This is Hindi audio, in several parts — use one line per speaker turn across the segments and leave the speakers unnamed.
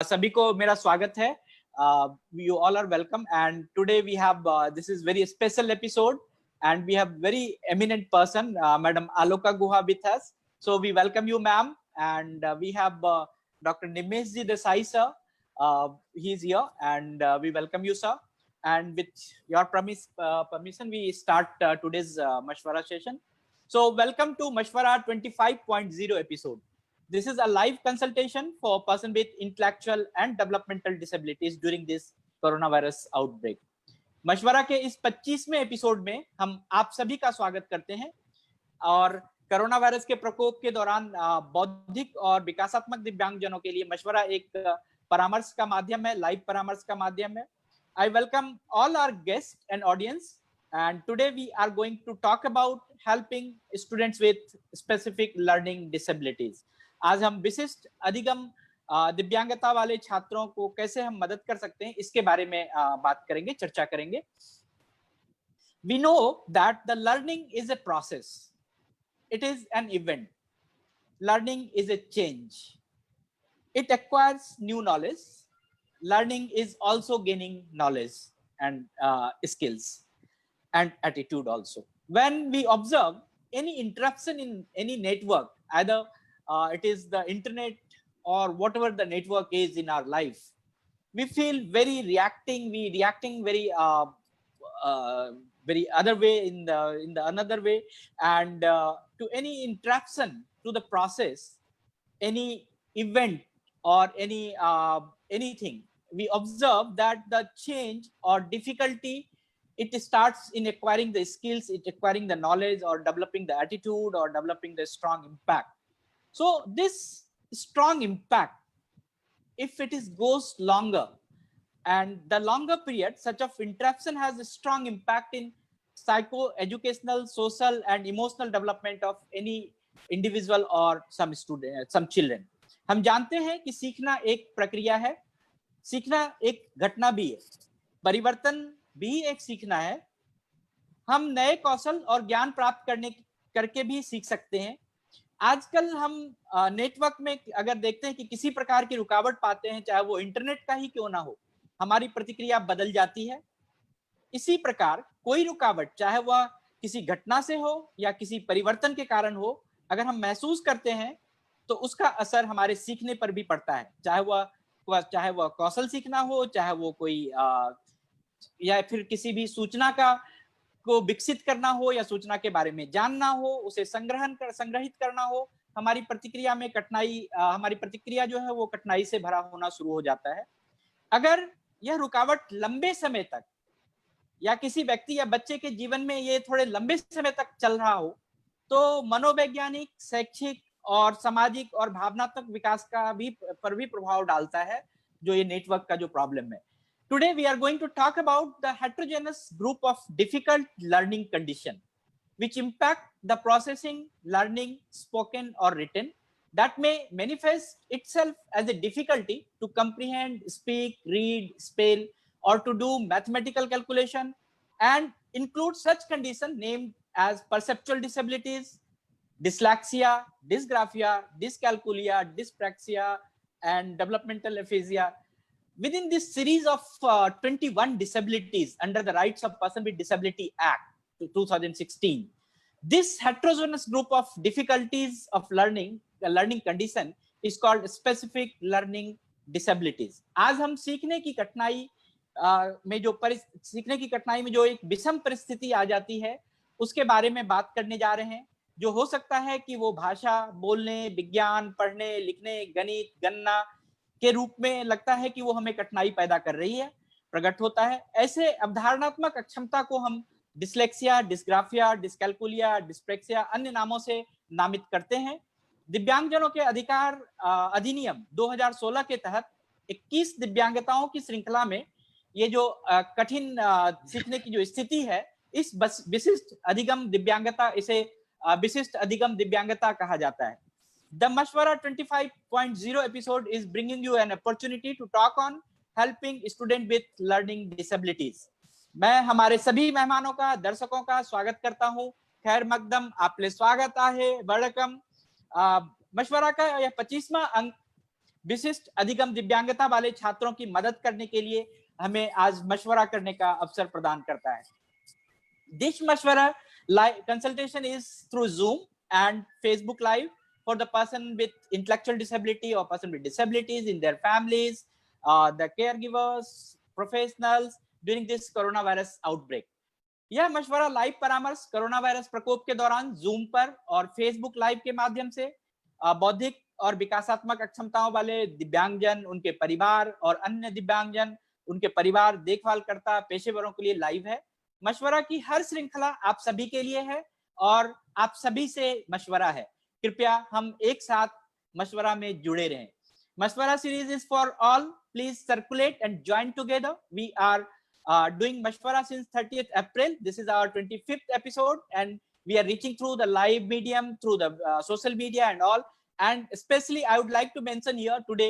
सभी को मेरा स्वागत है. You all are welcome, and today we have this is very special episode, and we have very eminent person, Madam Aloka Guha with us. So we welcome you, ma'am, and we have Dr. Nimeshji Desai sir. He is here, and we welcome you, sir. And with your permission, we start today's Mashwara session. So welcome to Mashwara 25.0 episode. This is a live consultation for person with intellectual and developmental disabilities during this coronavirus outbreak. मशवरा के इस 25वें एपिसोड में हम आप सभी का स्वागत करते हैं और कोरोना वायरस के प्रकोप के दौरान बौद्धिक और विकासात्मक दिव्यांगजनों के लिए मशवरा एक परामर्श का माध्यम है, लाइव परामर्श का माध्यम है. I welcome all our guests and audience, and today we are going to talk about helping students with specific learning disabilities. आज हम विशिष्ट अधिगम दिव्यांगता वाले छात्रों को कैसे हम मदद कर सकते हैं इसके बारे में बात करेंगे, चर्चा करेंगे. We know that the learning is a process. It is an event. Learning is a change. It acquires new knowledge. Learning is also gaining knowledge and skills and attitude also. When we observe any interruption in any network, either it is the internet or whatever the network is in our life, we feel very reacting very very other way in the another way, and to any interruption to the process, any event or any anything, we observe that the change or difficulty, it starts in acquiring the skills, it acquiring the knowledge or developing the attitude or developing the strong impact. So this strong impact, if it is goes longer, and the longer period, such of interruption has a strong impact in psycho-educational, social and emotional development of any individual or some student, some children. हम जानते हैं कि सीखना एक प्रक्रिया है, सीखना एक घटना भी है, परिवर्तन भी एक सीखना है. हम नए कौशल और ज्ञान प्राप्त करके भी सीख सकते हैं. आजकल हम नेटवर्क में अगर देखते हैं कि किसी प्रकार की रुकावट पाते हैं, चाहे वो इंटरनेट का ही क्यों ना हो, हमारी प्रतिक्रिया बदल जाती है. इसी प्रकार कोई रुकावट, चाहे वह किसी घटना से हो या किसी परिवर्तन के कारण हो, अगर हम महसूस करते हैं तो उसका असर हमारे सीखने पर भी पड़ता है, चाहे वह कौशल सीखना हो, चाहे वो कोई या फिर किसी भी सूचना को विकसित करना हो या सूचना के बारे में जानना हो, उसे संग्रहित करना हो. हमारी प्रतिक्रिया में हमारी प्रतिक्रिया जो है वो कठिनाई से भरा होना शुरू हो जाता है. अगर यह रुकावट लंबे समय तक या किसी व्यक्ति या बच्चे के जीवन में ये थोड़े लंबे समय तक चल रहा हो, तो मनोवैज्ञानिक, शैक्षिक और सामाजिक और भावनात्मक विकास पर भी प्रभाव डालता है, जो ये नेटवर्क का जो प्रॉब्लम है. Today we are going to talk about the heterogeneous group of difficult learning condition which impact the processing, learning, spoken or written, that may manifest itself as a difficulty to comprehend, speak, read, spell or to do mathematical calculation, and include such condition named as perceptual disabilities, dyslexia, dysgraphia, dyscalculia, dyspraxia and developmental aphasia. Within this series of 21 disabilities under the Rights of Person with Disability Act 2016, this heterogeneous group of difficulties of learning condition is called specific learning disabilities. आज हम सीखने की कठिनाई में जो एक विषम परिस्थिति आ जाती है, उसके बारे में बात करने जा रहे हैं, जो हो सकता है कि वो भाषा बोलने, विज्ञान पढ़ने, लिखने, गणित, गणना के रूप में लगता है कि वो हमें कठिनाई पैदा कर रही है, प्रकट होता है. ऐसे अवधारणात्मक अक्षमता को हम डिस्लेक्सिया, डिस्ग्राफिया, डिस्कैल्कुलिया, डिस्प्रेक्सिया अन्य नामों से नामित करते हैं. दिव्यांगजनों के अधिकार अधिनियम 2016 के तहत 21 दिव्यांगताओं की श्रृंखला में ये जो कठिन सीखने की जो स्थिति है, इस विशिष्ट अधिगम दिव्यांगता, इसे विशिष्ट अधिगम दिव्यांगता कहा जाता है. The Mashwara 25.0 episode is bringing you an opportunity to talk on helping students with learning disabilities. मैं हमारे सभी मेहमानों का, दर्शकों का स्वागत करता हूं. खैर मकदम, आपले स्वागत आहे, वेलकम. मशवरा का यह 25वां अंक विशिष्ट अधिगम दिव्यांगता वाले छात्रों की मदद करने के लिए हमें आज मशवरा करने का अवसर प्रदान करता है। This mashwara consultation is through Zoom and Facebook Live for the person with intellectual disability or person with disabilities in their families, the caregivers, professionals during this coronavirus outbreak. यह मशवरा लाइव परामर्श कोरोना वायरस प्रकोप के दौरान जूम पर और फेसबुक लाइव के माध्यम से बौद्धिक और विकासात्मक अक्षमताओं वाले दिव्यांगजन, उनके परिवार और अन्य दिव्यांगजन, उनके परिवार, देखभालकर्ता, पेशेवरों के लिए लाइव है। मशवरा की हर श्रृंखला आप सभी के लिए है और आप सभी से मशवरा है। कृपया हम एक साथ मशवरा में जुड़े रहें। मशवरा series is for all, please circulate and join together. We are doing mashwara since 30th April. This is our 25th episode and we are reaching through the live medium, through the social media and all. And especially I would like to mention here today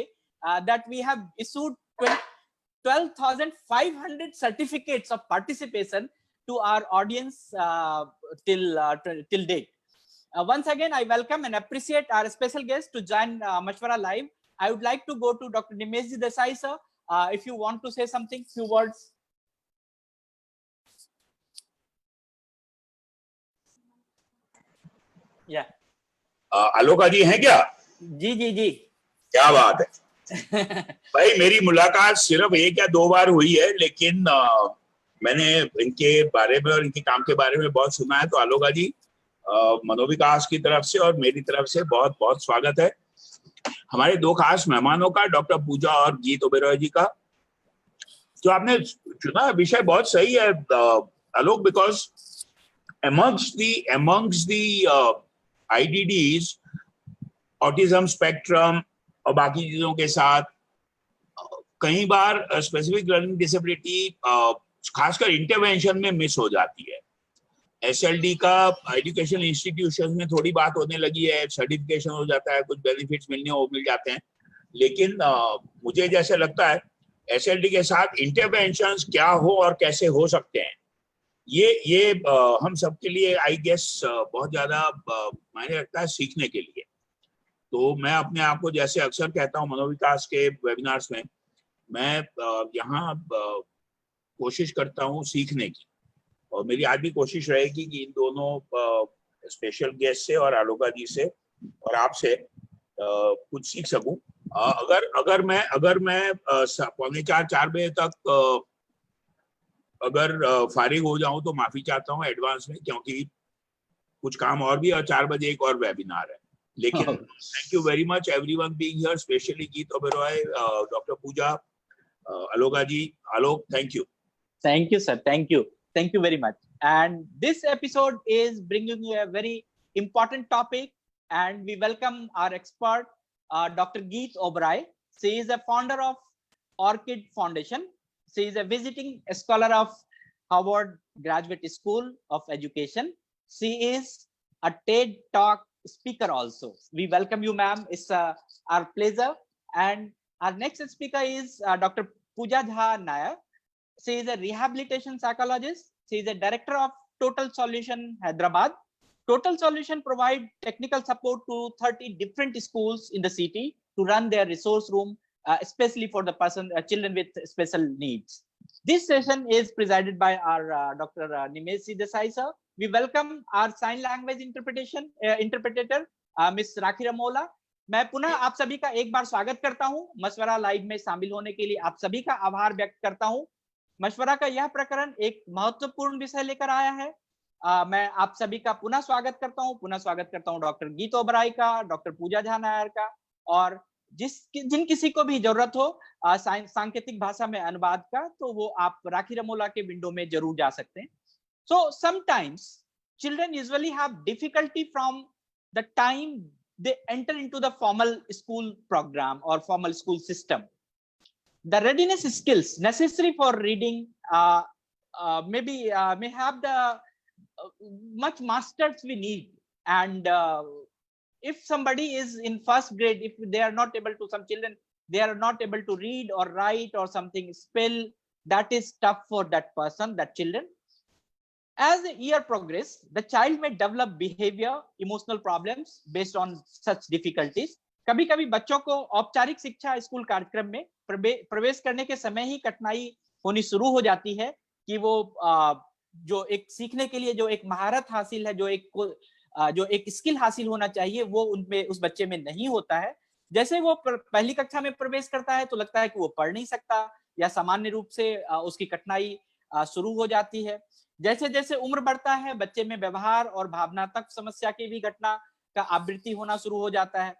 that we have issued 12,500 certificates of participation to our audience till date. Once again, I welcome and appreciate our special guest to join Mashwara Live. I would like to go to Dr. Nimesh Desai, sir. If you want to say something, few words. Yeah.
Aloka जी हैं क्या?
जी जी जी,
क्या बात है भाई। मेरी मुलाकात सिर्फ 1 या 2 बार हुई है, लेकिन मैंने इनके बारे में और इनके काम के बारे में बहुत सुना है। तो आलोका जी, मनोविकास की तरफ से और मेरी तरफ से बहुत बहुत स्वागत है। हमारे 2 खास मेहमानों का, डॉक्टर पूजा और गीत ओबेरॉय जी का। जो आपने चुना विषय बहुत सही है Alok, because amongst the IDDs, autism spectrum और बाकी चीजों के साथ कई बार स्पेसिफिक लर्निंग डिसेबिलिटी खासकर इंटरवेंशन में मिस हो जाती है। SLD का एजुकेशन इंस्टीट्यूशन में थोड़ी बात होने लगी है, सर्टिफिकेशन हो जाता है, कुछ बेनिफिट्स मिलने वो मिल जाते हैं, लेकिन मुझे जैसे लगता है SLD के साथ इंटरवेंशंस क्या हो और कैसे हो सकते हैं, ये हम सबके लिए आई गेस बहुत ज्यादा मायने रखता है सीखने के लिए। तो मैं अपने आप को जैसे अक्सर कहता हूँ मनोविकास के वेबिनार्स में, मैं यहाँ कोशिश करता हूँ सीखने की, और मेरी आज भी कोशिश रहेगी कि इन दोनों स्पेशल गेस्ट से और आलोका जी से और आपसे कुछ सीख सकूं। अगर मैं 3:45-4 बजे तक अगर फारिग हो जाऊं तो माफी चाहता हूं एडवांस में, क्योंकि कुछ काम और भी, और 4 बजे एक और वेबिनार है। लेकिन thank you very much everyone being here, specially Geet Oberoi, doctor Pooja, Aloka ji. Alok, thank you
sir, thank you very much. And this episode is bringing you a very important topic, and we welcome our expert, Dr. Geet Oberoi. She is a founder of Orchid Foundation. She is a visiting scholar of Harvard Graduate School of Education. She is a TED Talk speaker also. We welcome you, ma'am. It's our pleasure. And our next speaker is Dr. Pooja Jha Nair. She is a rehabilitation psychologist. She is a director of Total Solution Hyderabad. Total Solution provide technical support to 30 different schools in the city to run their resource room, especially for the children with special needs. This session is presided by our Dr. Nimesh Desai, sir. We welcome our sign language interpreter, Miss Rakhi Ramola. मैं पुनः आप सभी का एक बार स्वागत करता हूं। मशवरा लाइव में शामिल होने के लिए आप सभी का आभार व्यक्त करता हूं। मशवरा का यह प्रकरण एक महत्वपूर्ण विषय लेकर आया है। मैं आप सभी का पुनः स्वागत करता हूं डॉक्टर गीत ओबेरॉय का, डॉक्टर पूजा झा नायर का, और जिन किसी को भी जरूरत हो सांकेतिक भाषा में अनुवाद का, तो वो आप राखी रमोला के विंडो में जरूर जा सकते हैं। So sometimes children usually have difficulty from the time they enter into the formal school program or formal school system. The readiness skills necessary for reading may have the much masters we need, and if somebody is in first grade, if they are not able to, some children, they are not able to read or write or something, spell, that is tough for that person, that children. As the year progresses, the child may develop behavior, emotional problems based on such difficulties. कभी कभी बच्चों को औपचारिक शिक्षा स्कूल कार्यक्रम में प्रवेश करने के समय ही कठिनाई होनी शुरू हो जाती है कि वो जो एक सीखने के लिए जो एक महारत हासिल है, जो एक स्किल हासिल होना चाहिए, वो उनमें उस बच्चे में नहीं होता है। जैसे वो पहली कक्षा में प्रवेश करता है तो लगता है कि वो पढ़ नहीं सकता, या सामान्य रूप से उसकी कठिनाई शुरू हो जाती है। जैसे जैसे उम्र बढ़ता है, बच्चे में व्यवहार और भावनात्मक समस्या की भी घटना का आवृत्ति होना शुरू हो जाता है।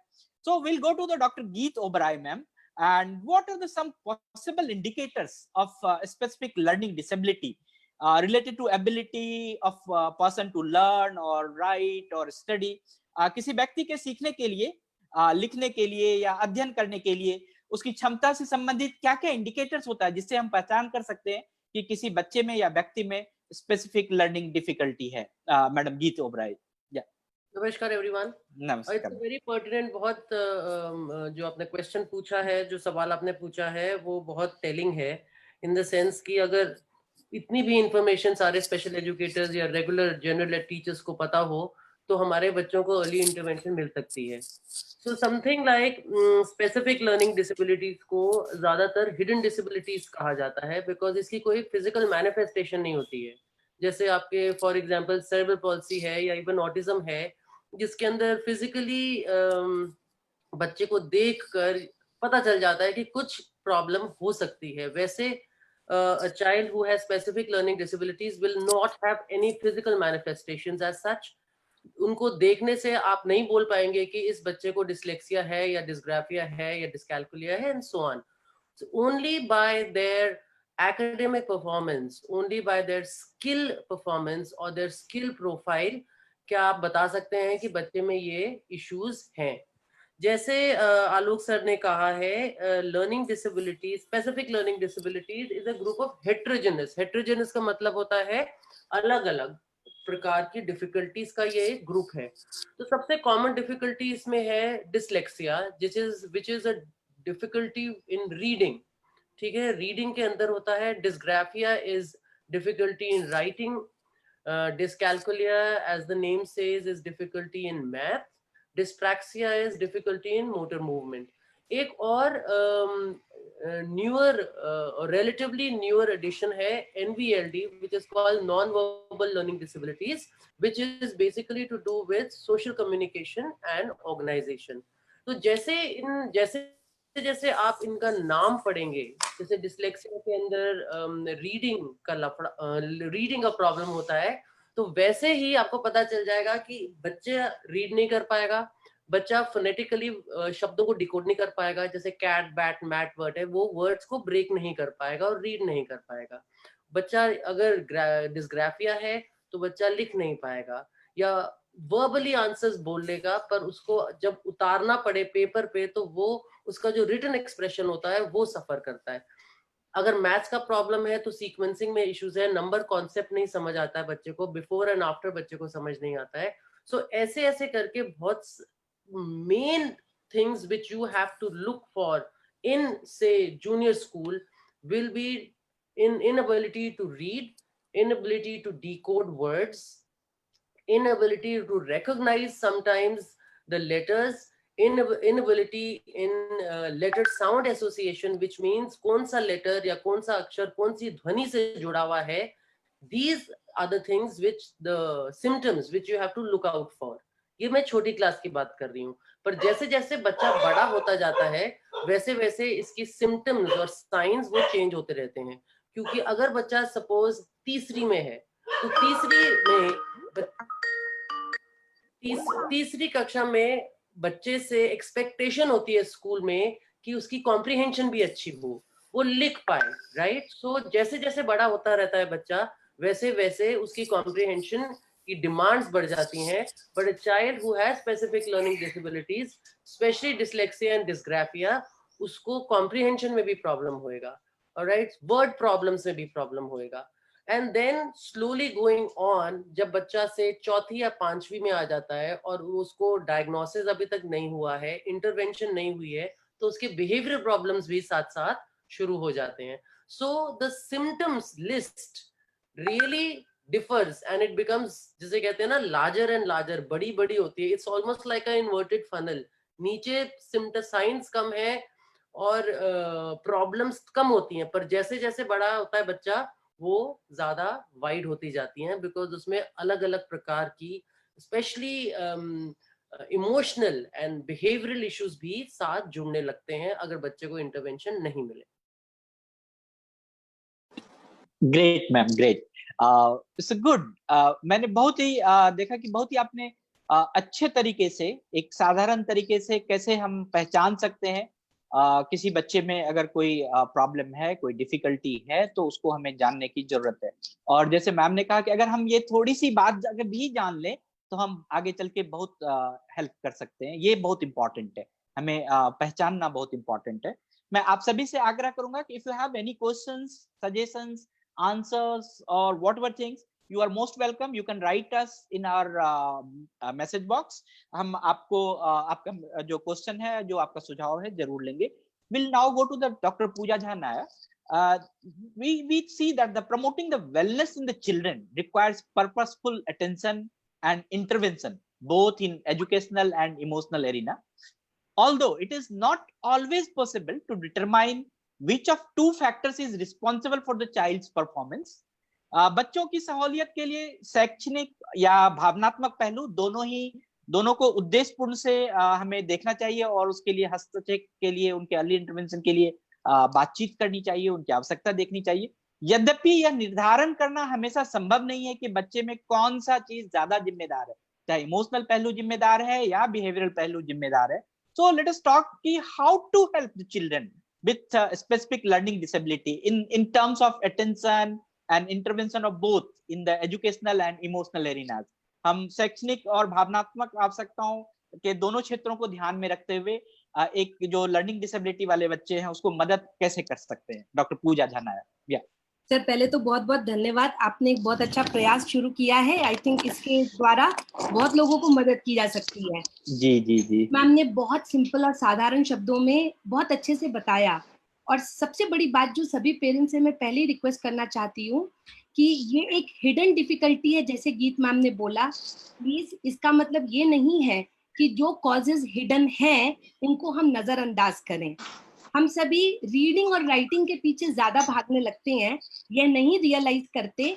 So we'll go to the Dr. Geet Oberoi, ma'am. And what are the some possible indicators of specific learning disability related to ability of person to learn or write or study? किसी व्यक्ति के सीखने के लिए, लिखने के लिए या अध्ययन करने के लिए उसकी क्षमता से संबंधित क्या क्या इंडिकेटर्स होता है जिससे हम पहचान कर सकते हैं कि किसी बच्चे में या व्यक्ति में स्पेसिफिक लर्निंग डिफिकल्टी है? मैडम गीत ओबराय।
नमस्कार एवरीवन। इट्स वेरी पर्टिनेंट, बहुत जो आपने क्वेश्चन पूछा है, जो सवाल आपने पूछा है वो बहुत टेलिंग है, इन द सेंस कि अगर इतनी भी इंफॉर्मेशन सारे स्पेशल एजुकेटर्स या रेगुलर जनरल टीचर्स को पता हो तो हमारे बच्चों को अर्ली इंटरवेंशन मिल सकती है। So something like specific learning disabilities को ज्यादातर हिडन डिसेबिलिटीज कहा जाता है, बिकॉज इसकी कोई फिजिकल मैनिफेस्टेशन नहीं होती है। जैसे आपके फॉर एग्जांपल सेरेब्रल पॉल्सी है या इवन ऑटिज्म है, जिसके अंदर फिजिकली बच्चे को देखकर पता चल जाता है कि कुछ प्रॉब्लम हो सकती है। वैसे a child who has specific learning disabilities will not have any physical manifestations as such. उनको देखने से आप नहीं बोल पाएंगे कि इस बच्चे को डिसलेक्सिया है या डिस्ग्राफिया है या डिस्कैल्कुलिया है and so on. So only by their academic performance, only by their skill performance or their skill profile क्या आप बता सकते हैं कि बच्चे में ये इश्यूज हैं। जैसे आलोक सर ने कहा है, learning disability, specific learning disabilities is a group of heterogeneous. Heterogeneous का मतलब होता है अलग अलग प्रकार की डिफिकल्टीज का ये एक ग्रुप है। तो सबसे कॉमन डिफिकल्टी इसमें है dyslexia, which is a difficulty in reading. ठीक है, रीडिंग के अंदर होता है। Dysgraphia is difficulty in writing. Dyscalculia, as the name says, is difficulty in math. Dyspraxia is difficulty in motor movement. एक और relatively newer addition है NVLD, which is called non-verbal learning disabilities, which is basically to do with social communication and organization. तो जैसे आप इनका नाम पढ़ेंगे, जैसे डिसलेक्सिया के अंदर रीडिंग का प्रॉब्लम होता है, तो वैसे ही आपको पता चल जाएगा कि बच्चा रीड नहीं कर पाएगा, बच्चा फोनेटिकली शब्दों को डिकोड नहीं कर पाएगा। जैसे कैट, बैट, मैट वर्ड है, वो वर्ड्स को ब्रेक नहीं कर पाएगा और रीड नहीं कर पाएगा। बच्चा अगर डिस्ग्राफिया है तो बच्चा लिख नहीं पाएगा या वर्बली आंसर्स बोल लेगा, पर उसको जब उतारना पड़े पेपर पे तो वो उसका जो रिटन एक्सप्रेशन होता है वो सफर करता है। अगर मैथ्स का प्रॉब्लम है तो सीक्वेंसिंग में इश्यूज है, नंबर कॉन्सेप्ट नहीं समझ आता है बच्चे को, बिफोर एंड आफ्टर बच्चे को समझ नहीं आता है। सो ऐसे ऐसे करके बहुत main things which you have to look for in से junior school will be inability to read, inability to decode words, inability to recognize sometimes the letters, inability in letter sound association, which means कौन सा letter या कौन सा अक्षर कौन सी ध्वनि से जुड़ा हुआ है। These are the things which the symptoms which you have to look out for. ये मैं छोटी क्लास की बात कर रही हूँ, पर जैसे जैसे बच्चा बड़ा होता जाता है वैसे वैसे इसकी सिम्टम्स और साइंस वो चेंज होते रहते हैं। क्योंकि अगर बच्चा सपोज तीसरी में है तो तीसरी कक्षा में बच्चे से एक्सपेक्टेशन होती है स्कूल में कि उसकी कॉम्प्रिहेंशन भी अच्छी हो, वो लिख पाए, राइट। सो जैसे जैसे बड़ा होता रहता है बच्चा वैसे वैसे उसकी कॉम्प्रिहेंशन की डिमांड्स बढ़ जाती हैं। But a child who has specific learning disabilities, specially dyslexia and dysgraphia, उसको कॉम्प्रिहेंशन में भी प्रॉब्लम होएगा, ऑलराइट, वर्ड प्रॉब्लम्स में भी प्रॉब्लम होएगा। And then slowly going on, जब बच्चा से चौथी या पांचवी में आ जाता है और उसको डायग्नोसिस अभी तक नहीं हुआ है, इंटरवेंशन नहीं हुई है, तो उसके बिहेवियर प्रॉब्लम्स भी साथ साथ शुरू हो जाते हैं। So the symptoms list really differs and it becomes, जिसे कहते हैं ना, लार्जर एंड लार्जर, बड़ी बड़ी होती है। It's almost like a inverted funnel, नीचे साइंस कम है और प्रॉब्लम्स कम होती हैं, पर जैसे जैसे बड़ा होता है बच्चा वो ज्यादा वाइड होती जाती हैं, बिकॉज उसमें अलग अलग प्रकार की specially emotional and behavioural issues भी साथ जुड़ने लगते हैं अगर बच्चे को इंटरवेंशन नहीं मिले।
Great ma'am, great, it's good. मैंने बहुत ही देखा कि बहुत ही आपने अच्छे तरीके से, एक साधारण तरीके से कैसे हम पहचान सकते हैं किसी बच्चे में अगर कोई प्रॉब्लम है, कोई डिफिकल्टी है, तो उसको हमें जानने की जरूरत है। और जैसे मैम ने कहा कि अगर हम ये थोड़ी सी बात अगर भी जान लें तो हम आगे चल के बहुत हेल्प कर सकते हैं। ये बहुत इंपॉर्टेंट है, हमें पहचानना बहुत इंपॉर्टेंट है। मैं आप सभी से आग्रह करूंगा कि if you have any questions, suggestions, answers or whatever things, you are most welcome. You can write us in our message box. हम आपको आपका जो क्वेश्चन है, जो आपका सुझाव है, जरूर लेंगे। We'll now go to the Dr. Pooja Jha Nair. We see that the promoting the wellness in the children requires purposeful attention and intervention both in educational and emotional arena. Although it is not always possible to determine which of two factors is responsible for the child's performance. बच्चों की सहूलियत के लिए शैक्षणिक या भावनात्मक पहलू दोनों को उद्देश्यपूर्ण से हमें देखना चाहिए और उसके लिए हस्तक्षेप के लिए, उनके अर्ली इंटरवेंशन के लिए बातचीत करनी चाहिए, उनकी आवश्यकता देखनी चाहिए। यद्यपि यह निर्धारण करना हमेशा संभव नहीं है कि बच्चे में कौन सा चीज ज्यादा जिम्मेदार है, चाहे इमोशनल पहलू जिम्मेदार है या बिहेवियरल पहलू जिम्मेदार है। So let us talk how to help the children with specific learning disability in terms of attention and intervention of both in the educational and emotional arenas. हम शैक्षणिक और भावनात्मक आवश्यकताओं के दोनों क्षेत्रों को ध्यान में रखते हुए एक जो लर्निंग डिसेबिलिटी वाले बच्चे हैं उसको मदद कैसे कर सकते हैं। डॉक्टर पूजा झा नायर।
सर पहले तो बहुत बहुत धन्यवाद, आपने एक बहुत अच्छा प्रयास शुरू किया है। आई थिंक इसके द्वारा बहुत लोगों को मदद की जा सकती है।
जी जी जी।
मैम ने बहुत सिंपल और साधारण शब्दों में बहुत अच्छे से बताया। और सबसे बड़ी बात जो सभी पेरेंट्स से मैं पहले रिक्वेस्ट करना चाहती हूँ कि ये एक हिडन डिफिकल्टी है, जैसे गीत मैम ने बोला। प्लीज इसका मतलब ये नहीं है कि जो कॉजेज हिडन हैं उनको हम नजरअंदाज करें। हम सभी रीडिंग और राइटिंग के पीछे ज्यादा भागने लगते हैं, यह नहीं रियलाइज करते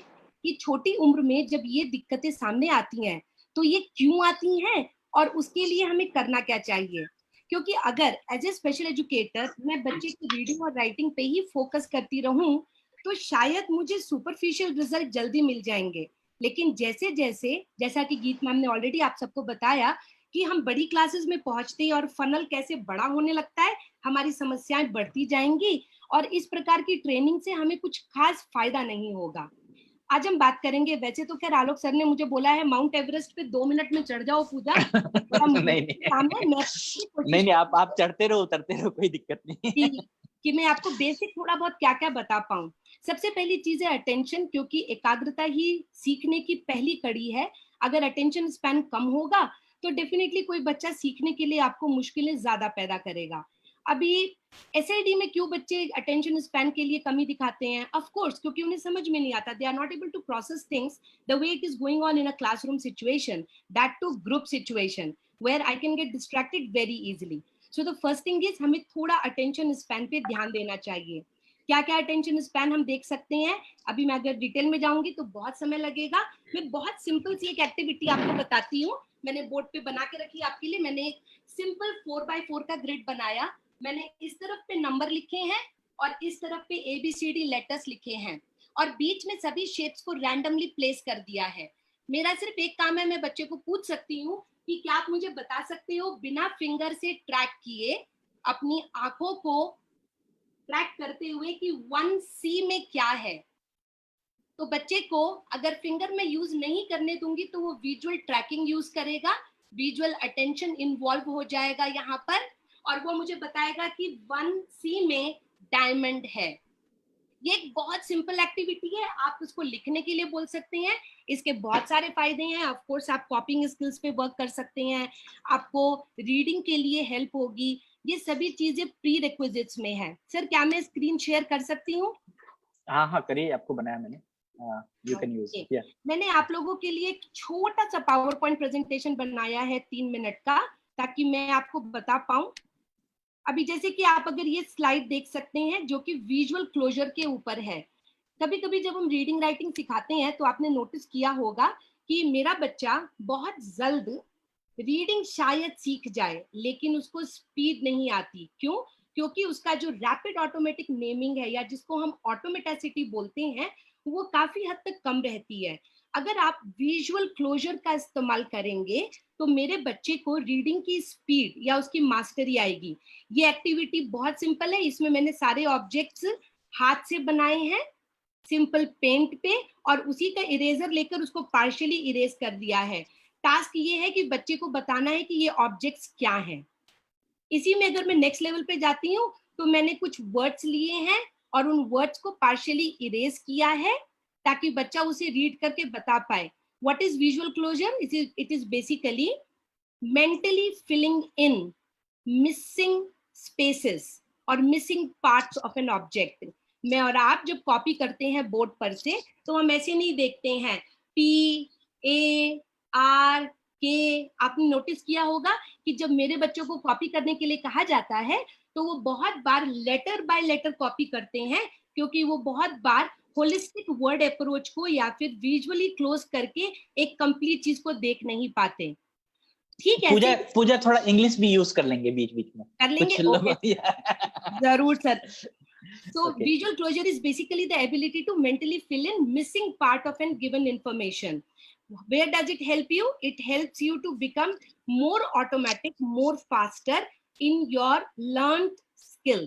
कि छोटी उम्र में जब ये दिक्कतें सामने आती हैं तो ये क्यों आती हैं और उसके लिए हमें करना क्या चाहिए। क्योंकि अगर एज ए स्पेशल एजुकेटर मैं बच्चे की रीडिंग और राइटिंग पे ही फोकस करती रहूं तो शायद मुझे सुपरफिशियल रिजल्ट जल्दी मिल जाएंगे। लेकिन जैसा कि गीत मैम ने ऑलरेडी आप सबको बताया कि हम बड़ी क्लासेस में पहुंचते हैं और फनल कैसे बड़ा होने लगता है, हमारी समस्याएं बढ़ती जाएंगी और इस प्रकार की ट्रेनिंग से हमें कुछ खास फायदा नहीं होगा। आज हम बात करेंगे, वैसे तो खैर आलोक सर ने मुझे बोला है माउंट एवरेस्ट पे 2 मिनट में चढ़ जाओ पूजा।
नहीं, आप चढ़ते रहो उतरते रहो, कोई दिक्कत नहीं
कि मैं आपको बेसिक थोड़ा बहुत क्या क्या बता पाऊं। सबसे पहली चीज है अटेंशन, क्योंकि एकाग्रता ही सीखने की पहली कड़ी है। अगर अटेंशन स्पैन कम होगा तो डेफिनेटली कोई बच्चा सीखने के लिए आपको मुश्किलें ज्यादा पैदा करेगा। अभी एसआईडी में क्यों बच्चे अटेंशन स्पैन के लिए कमी दिखाते हैं? ऑफ कोर्स क्योंकि उन्हें समझ में नहीं आता, they are not able to process things the way it is going on in a classroom situation, that too group situation where I can get distracted very easily. So the first thing is हमें थोड़ा अटेंशन स्पैन पे ध्यान देना चाहिए। क्या क्या अटेंशन स्पैन हम देख सकते हैं? अभी मैं अगर डिटेल में जाऊंगी तो बहुत समय लगेगा। मैं बहुत सिंपल सी एक एक्टिविटी आपको बताती हूँ, मैंने बोर्ड पे बना के रखी आपके लिए। मैंने एक सिंपल 4x4 का ग्रिड बनाया। मैंने इस तरफ पे नंबर लिखे हैं और इस तरफ पे ABCD लेटर्स लिखे हैं और बीच में सभी शेप्स को रैंडमली प्लेस कर दिया है। मेरा सिर्फ एक काम है, मैं बच्चे को पूछ सकती हूँ कि क्या आप मुझे बता सकते हो बिना फिंगर से ट्रैक किए, अपनी आंखों को ट्रैक करते हुए कि 1C में क्या है। तो बच्चे को अगर फिंगर में यूज नहीं करने दूंगी तो वो विजुअल ट्रैकिंग यूज करेगा, विजुअल अटेंशन इन्वॉल्व हो जाएगा यहाँ पर और वो मुझे बताएगा कि 1C में डायमंड है। ये एक बहुत सिंपल एक्टिविटी है, आप उसको लिखने के लिए बोल सकते हैं। इसके बहुत सारे फायदे हैं। ऑफ कोर्स आप कॉपिंग स्किल्स पे वर्क कर सकते हैं, आपको रीडिंग के लिए हेल्प होगी। ये सभी चीजें प्री रिक्विजिट्स में है। सर क्या मैं स्क्रीन शेयर कर सकती हूँ?
हाँ करिए, आपको बनाया मैंने। You can use it, yeah.
मैंने आप लोगों के लिए एक छोटा सा पावर पॉइंट प्रेजेंटेशन बनाया है 3 मिनट का, ताकि मैं आपको बता पाऊं। अभी जैसे कि आप अगर ये स्लाइड देख सकते हैं जो कि विजुअल क्लोजर के ऊपर है। कभी कभी जब हम रीडिंग राइटिंग सिखाते हैं तो आपने नोटिस किया होगा कि मेरा बच्चा बहुत जल्द रीडिंग शायद सीख जाए, लेकिन उसको स्पीड नहीं आती। क्यों? क्योंकि उसका जो रैपिड ऑटोमेटिक नेमिंग है या जिसको हम ऑटोमेटिसिटी बोलते हैं, वो काफी हद तक कम रहती है। अगर आप विजुअल क्लोजर का इस्तेमाल करेंगे तो मेरे बच्चे को रीडिंग की स्पीड या उसकी मास्टरी आएगी। ये एक्टिविटी बहुत सिंपल है। इसमें मैंने सारे ऑब्जेक्ट्स हाथ से बनाए हैं सिंपल पेंट पे, और उसी का इरेजर लेकर उसको पार्शियली इरेज कर दिया है। टास्क ये है कि बच्चे को बताना है कि ये ऑब्जेक्ट्स क्या हैं। इसी में अगर मैं नेक्स्ट लेवल पे जाती हूँ तो मैंने कुछ वर्ड्स लिए हैं और उन वर्ड्स को पार्शियली इरेज किया है ताकि बच्चा उसे रीड करके बता पाए। What is visual closure? It is basically mentally filling in missing spaces और missing parts of an object. मैं और आप जब कॉपी करते हैं बोर्ड पर से तो हम ऐसे नहीं देखते हैं PAR के। आपने नोटिस किया होगा कि जब मेरे बच्चों को कॉपी करने के लिए कहा जाता है तो वो बहुत बार लेटर बाय लेटर कॉपी करते हैं, क्योंकि वो बहुत बार होलिस्टिक वर्ड अप्रोच को या फिर विजुअली क्लोज करके एक कंप्लीट चीज को देख नहीं पाते। ठीक है
पूजा थोड़ा इंग्लिश भी यूज कर लेंगे बीच बीच में,
कर लेंगे। जरूर sir. So visual closure is basically the ability to mentally fill in missing part of an given information. Where does it help you? It helps you to become more automatic, more faster in your learned skill.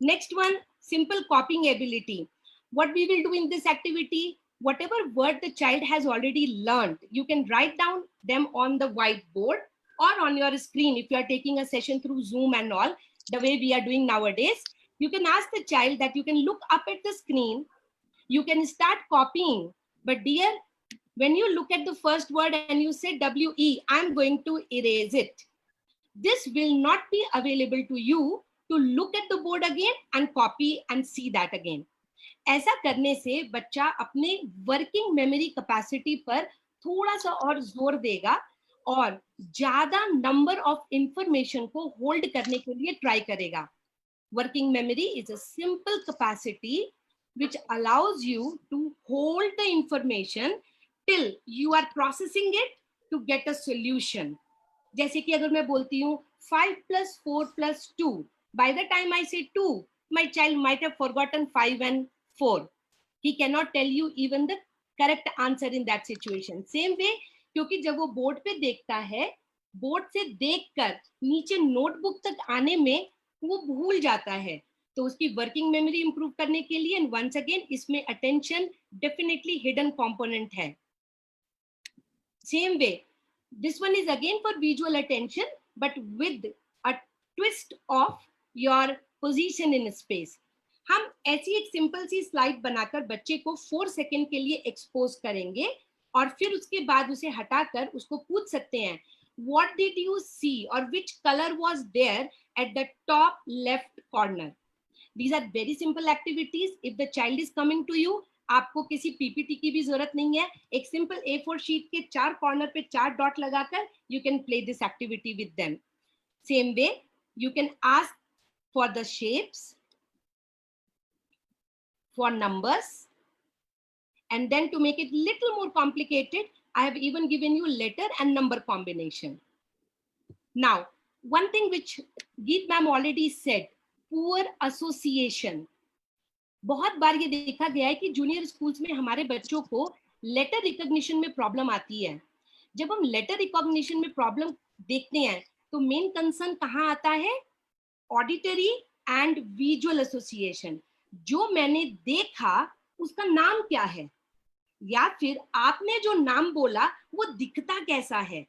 Next one, simple copying ability. What we will do in this activity, whatever word the child has already learned, you can write down them on the whiteboard or on your screen if you are taking a session through Zoom and all, the way we are doing nowadays. You can ask the child that you can look up at the screen, you can start copying. But dear, when you look at the first word and you say WE, I'm going to erase it. This will not be available to you to look at the board again and copy and see that again. ऐसा करने से बच्चा अपने वर्किंग मेमोरी कैपेसिटी पर थोड़ा सा और जोर देगा और ज्यादा नंबर ऑफ इंफॉर्मेशन को होल्ड करने के लिए ट्राई करेगा। Working memory is a simple capacity which allows you to hold the information till you are processing it to get a solution. जैसे कि अगर मैं बोलती हूँ 5 + 4 + 2, by the time I say 2, my child might have forgotten 5 and 4. He cannot tell you even the correct answer in that situation. Same way, क्योंकि जब वो बोर्ड पे देखता है, बोर्ड से देखकर नीचे नोटबुक तक आने में वो भूल जाता है। तो उसकी वर्किंग मेमोरी इंप्रूव करने के लिए एंड वंस अगेन इसमें अटेंशन डेफिनेटली हिडन कंपोनेंट है। Same way this one is again for visual attention but with a twist of your position in space. हम ऐसी एक सिंपल सी स्लाइड बनाकर बच्चे को 4 सेकेंड के लिए एक्सपोज करेंगे और फिर उसके बाद उसे हटाकर उसको पूछ सकते हैं what did you see or which color was there at the top left corner. These are very simple activities. If the child is coming to you, आपको किसी पीपीटी की भी जरूरत नहीं है। एक सिंपल A4 शीट के 4 कॉर्नर पे 4 डॉट लगाकर you can play this activity with them. Same way, you can ask for the shapes, for numbers, and then to make it little more complicated, I have even given you letter and number combination. Now, one thing which Geet ma'am already said, poor association. बहुत बार ये देखा गया है कि जूनियर स्कूल्स में हमारे बच्चों को लेटर रिकॉग्निशन में प्रॉब्लम आती है। जब हम लेटर रिकॉग्निशन में प्रॉब्लम देखते हैं तो मेन कंसर्न कहाँ आता है? Auditory and visual association. जो मैंने देखा उसका नाम क्या है, या फिर आपने जो नाम बोला वो दिखता कैसा है।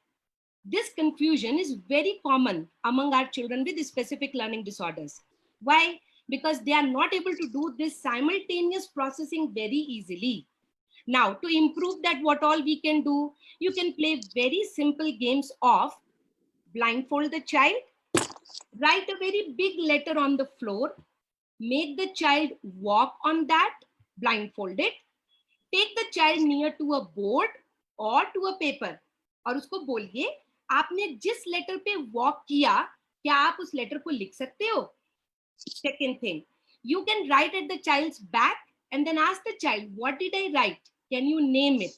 This confusion is very common among our children with specific learning disorders. Why? Because they are not able to do this simultaneous processing very easily. Now, to improve that, what all we can do, you can play very simple games of blindfold the child, write a very big letter on the floor, make the child walk on that, blindfolded, take the child near to a board or to a paper और उसको बोलिए आपने जिस लेटर पे वॉक किया, क्या आप उस लेटर को लिख सकते हो? Second thing, you can write at the child's back and then ask the child, what did I write? Can you name it?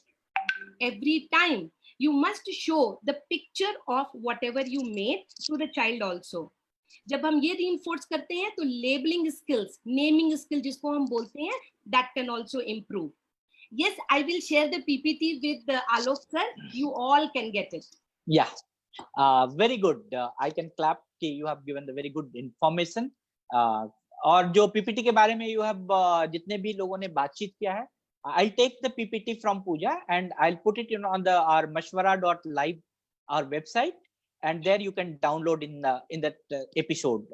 Every time you must show the picture of whatever you made to the child also. जब हम ये reinforce करते हैं तो labeling skills, naming skill जिसको हम बोलते हैं, that can also improve. Yes, I will share the PPT with Alok sir. You all can get it.
Yeah, very good. I can clap कि you have given the very good information. और जो PPT के बारे में you have जितने भी लोगों ने बातचीत किया है, I'll take the PPT from Pooja and I'll put it on the our mashwara.live, our website, and there you can download in that episode.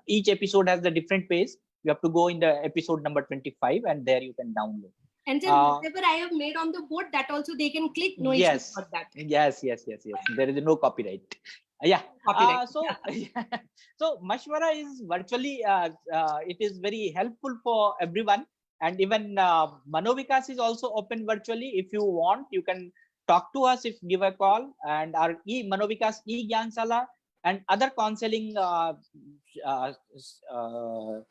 Each episode has the different page. You have to go in the episode number 25 and there you can download.
And then whatever I have made on the board, that also they can click. No issues for that.
Yes. There is no copyright. Yeah. So Mashwara is virtually it is very helpful for everyone, and even Manovikas is also open virtually. If you want, you can talk to us, if give a call, and our Manovikas e-Gyansala and other counseling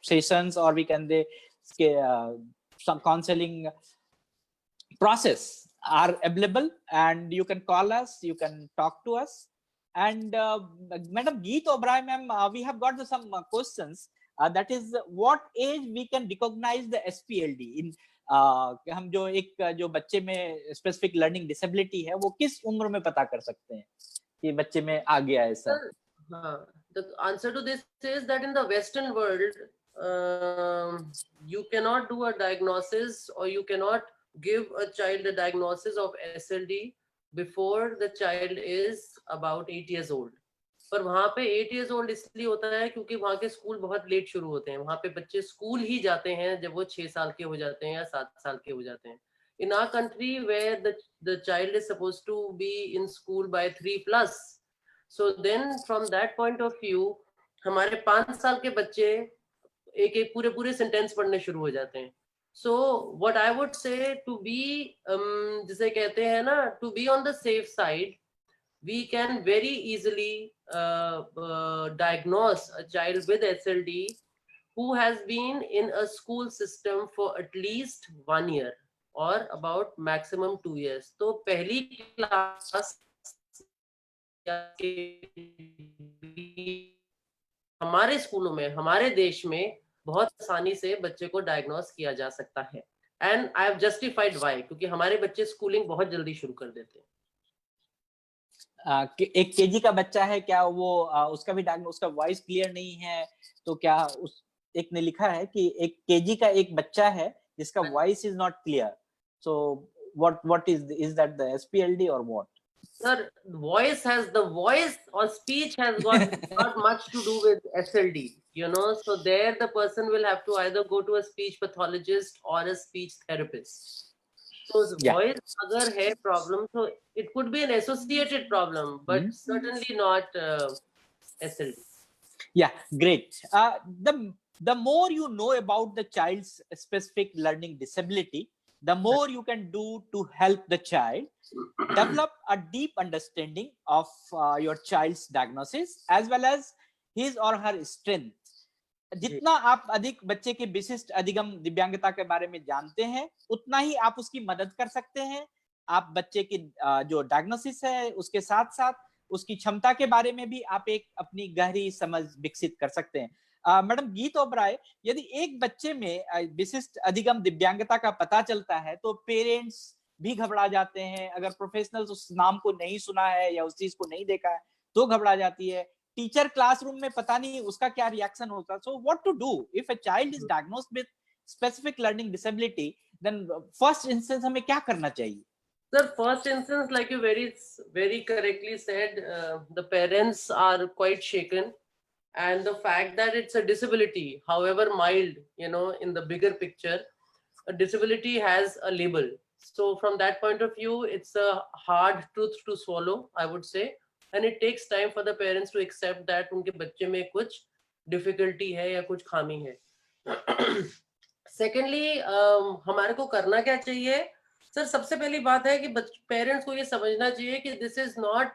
sessions, or we can some counseling process are available, and you can call us, you can talk to us. And Madam Geet Oberoi ma'am, we have got some questions. That is, what age we can recognize the SPLD in हम जो एक जो बच्चे में स्पेसिफिक लर्निंग डिसेबिलिटी है वो किस उम्र में पता कर सकते हैं कि बच्चे में आ गया है sir?
The answer to this is that in the Western world, you cannot do a diagnosis, or you cannot give a child a diagnosis of SLD before the child is about 8 years old. पर वहाँ पे 8 years old इसलिए होता है क्योंकि वहाँ के स्कूल बहुत लेट शुरू होते हैं. वहाँ पे बच्चे स्कूल ही जाते हैं जब वो 6 साल के हो जाते हैं या 7 साल के हो जाते हैं. In our country, where the child is supposed to be in school by 3+, so then from that point of view, हमारे 5 साल के बच्चे एक पूरे सेंटेंस पढ़ने शुरू हो जाते हैं. So what I would say, to be जिसे कहते हैं ना, to be on the safe side, we can very easily diagnose a child with SLD who has been in a school system for at least 1 year or about maximum 2 years. तो पहली क्लास हमारे स्कूलों में, हमारे देश में बहुत आसानी से बच्चे को डायग्नोस किया जा सकता है. And I have justified why, क्योंकि हमारे बच्चे स्कूलिंग बहुत जल्दी शुरू कर देते हैं.
एक केजी का बच्चा है, क्या वो उसका भी डायग्नोस, उसका वॉइस क्लियर नहीं है, तो क्या उस एक ने लिखा है कि एक केजी का एक बच्चा है जिसका voice is not clear, so what is that the SPLD और what?
Sir, voice or speech has got not much to do with SLD, you know. So there the person will have to either go to a speech pathologist or a speech therapist. So voice agar hai problem, so it could be an associated problem, but certainly not SLD.
Yeah, great. The more you know about the child's specific learning disability, the more you can do to help the child develop a deep understanding of your child's diagnosis as well as his or her strength. जितना आप अधिक बच्चे के विशिष्ट अधिगम दिव्यांगता के बारे में जानते हैं, उतना ही आप उसकी मदद कर सकते हैं. आप बच्चे की जो डायग्नोसिस है उसके साथ साथ उसकी क्षमता के बारे में भी आप एक अपनी गहरी समझ विकसित कर सकते हैं. मैडम गीत ओबराय, यदि एक बच्चे में विशिष्ट अधिगम दिव्यांगता का पता चलता है तो पेरेंट्स भी घबरा जाते हैं. अगर प्रोफेशनल्स उस नाम को नहीं सुना है या उस चीज को नहीं देखा है तो घबरा जाती है. टीचर क्लासरूम में पता नहीं उसका क्या रिएक्शन होता. So what to do if a child is diagnosed with specific learning disability, then first instance हमें क्या करना चाहिए?
Sir, first instance, like you very correctly said, the parents are quite shaken. And the fact that it's a disability, however mild, you know, in the bigger picture, a disability has a label. So from that point of view, it's a hard truth to swallow, I would say. And it takes time for the parents to accept that unke bacche mein kuch difficulty hai ya kuch khami hai. Secondly, hamare ko karna kya chahiye? Sir, sabse pehli baat hai ki parents ko ye samajhna chahiye ki this is not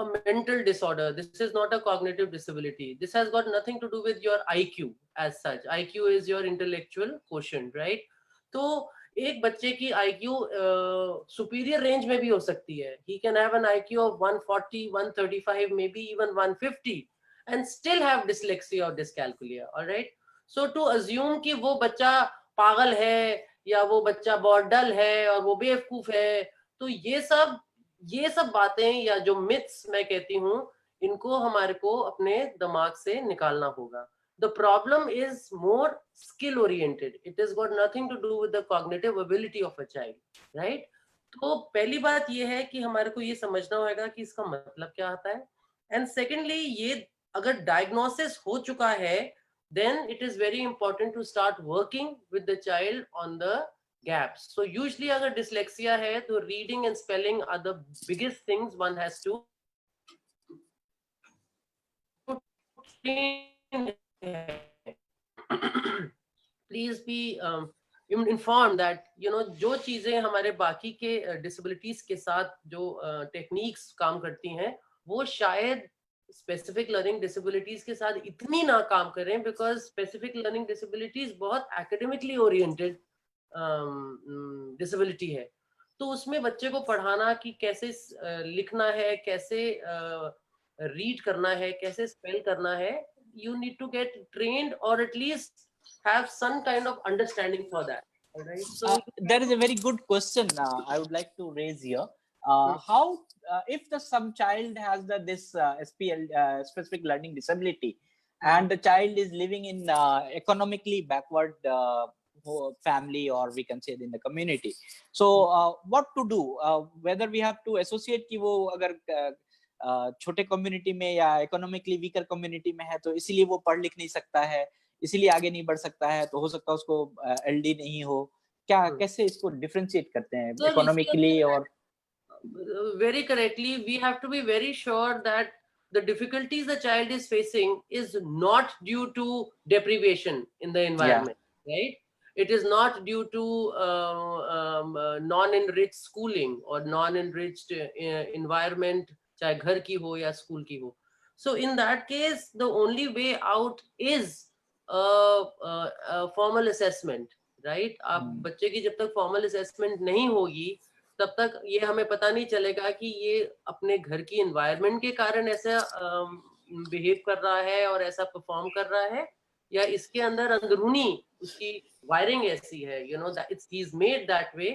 a mental disorder. This is not a cognitive disability. This has got nothing to do with your IQ as such. IQ is your intellectual quotient, right? तो एक बच्चे की IQ superior range में भी हो सकती है. He can have an IQ of 140, 135, maybe even 150 and still have dyslexia or dyscalculia. All right. So to assume कि वो बच्चा पागल है या वो बच्चा बहुत डल है और वो बेवकूफ है, तो ये सब बातें या जो मिथ्स मैं कहती हूँ, इनको हमारे को अपने दिमाग से निकालना होगा. The problem is more skill oriented. It has got nothing to do with the cognitive ability of a child, right? तो पहली बात ये है कि हमारे को ये समझना होगा कि इसका मतलब क्या आता है. And secondly, ये अगर diagnosis हो चुका है, then it is very important to start working with the child on the gaps. So usually अगर dyslexia है तो reading and spelling are the biggest things one has to please be informed that जो चीजें हमारे बाकी के disabilities के साथ जो techniques काम करती हैं वो शायद specific learning disabilities के साथ इतनी ना काम करें, because specific learning disabilities बहुत academically oriented disability है. तो उसमें बच्चे को पढ़ाना कि कैसे लिखना है, कैसे read करना है, कैसे spell करना है, you need to get trained or at least have some kind of understanding for that. All right. So
there is a very good question I would like to raise here. How if some child has this SPL specific learning disability and the child is living in economically backward family, or we can say in the community, so what to do, whether we have to associate कि वो अगर छोटे कम्युनिटी में या इकोनॉमिकली वीकर कम्युनिटी में है तो इसीलिए वो पढ़ लिख नहीं सकता है, इसीलिए आगे नहीं बढ़ सकता है, तो हो सकता है उसको एलडी नहीं हो, क्या कैसे इसको डिफरेंशिएट करते हैं इकोनॉमिकली? और
very correctly, we have to be very sure that the difficulties the child is facing is not due to deprivation in the environment, right? It is not due to non-enriched schooling or non-enriched environment, चाहे घर की हो या स्कूल की हो. So in that case, the only way out is formal assessment, right? आप बच्चे की जब तक formal assessment नहीं होगी तब तक ये हमें पता नहीं चलेगा कि ये अपने घर की environment के कारण ऐसा behave कर रहा है और ऐसा perform कर रहा है, या इसके अंदर अंदरूनी उसकी wiring ऐसी है, that he's made that way,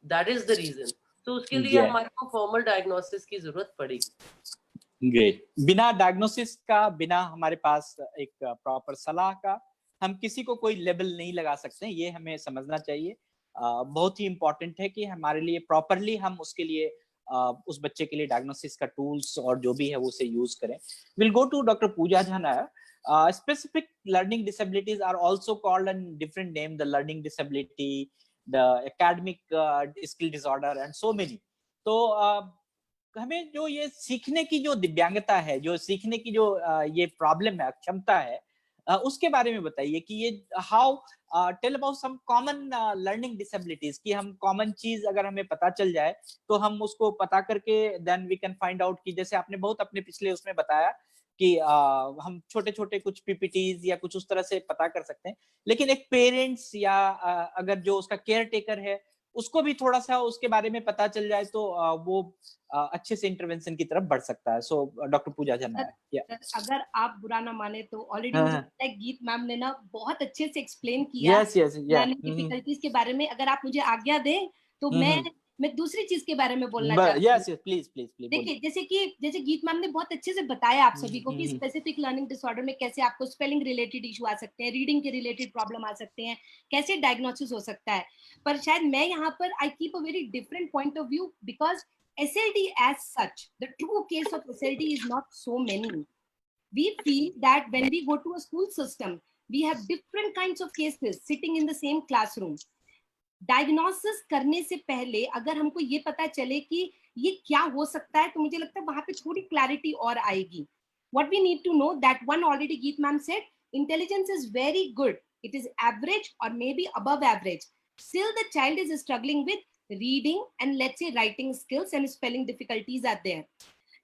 that is the reason. तो उसके लिए हमारे को फॉर्मल डायग्नोसिस की जरूरत पड़ेगी.
ग्रेट. बिना डायग्नोसिस का, बिना हमारे पास एक प्रॉपर सलाह का हम किसी को कोई लेबल नहीं लगा सकते, ये हमें समझना चाहिए. बहुत ही इंपॉर्टेंट है कि हमारे लिए प्रॉपरली हम उसके लिए उस बच्चे के लिए डायग्नोसिस का टूल्स और जो भी है वो उसे यूज करें. Will go to doctor Pooja Jha Nair. Specific learning disabilities are also called in different name, the learning disability, the academic skill disorder and so many. तो हमें जो ये सीखने की जो दिव्यांगता है, जो सीखने की जो ये प्रॉब्लम है, क्षमता है, उसके बारे में बताइए कि ये how tell about some common learning disabilities, कि हम कॉमन चीज अगर हमें पता चल जाए तो हम उसको पता करके then we can find out कि जैसे आपने बहुत अपने पिछले उसमें बताया कि हम छोटे छोटे कुछ पीपीटीज या कुछ उस तरह से पता कर सकते हैं, लेकिन एक पेरेंट्स या अगर जो उसका केयर टेकर है उसको भी थोड़ा सा उसके बारे में पता चल जाए तो वो अच्छे से इंटरवेंशन की तरफ बढ़ सकता है. सो डॉक्टर पूजा झा नायर,
अगर आप बुरा ना माने तो ऑलरेडी गीत मैम ने ना बहुत अच्छे से एक्सप्लेन किया डिफिकल्टीज के बारे में. अगर आप मुझे आज्ञा दें तो मैं दूसरी चीज के बारे में बोलना चाहती हूँ.
yes, please.
देखिए, जैसे गीत मैम ने बहुत अच्छे से बताया आप सभी को कि स्पेसिफिक लर्निंग डिसऑर्डर में कैसे आपको स्पेलिंग रिलेटेड इशू आ सकते हैं, रीडिंग के रिलेटेड प्रॉब्लम आ सकते हैं, कैसे डायग्नोसिस हो सकता है. पर शायद मैं यहाँ पर I keep a very different point of view, because SLD as such, the true case of SLD is not so many. We feel that when we go to a school system, we have different kinds of cases sitting in the same classroom. Diagnosis करने से पहले अगर हमको ये पता चले कि ये क्या हो सकता है तो मुझे लगता है वहां पे थोड़ी क्लैरिटी और आएगी. What we need to know that one already Geet ma'am said, intelligence is very good. It is average or maybe above average. Still the child is struggling with reading and let's say writing skills and spelling difficulties are there.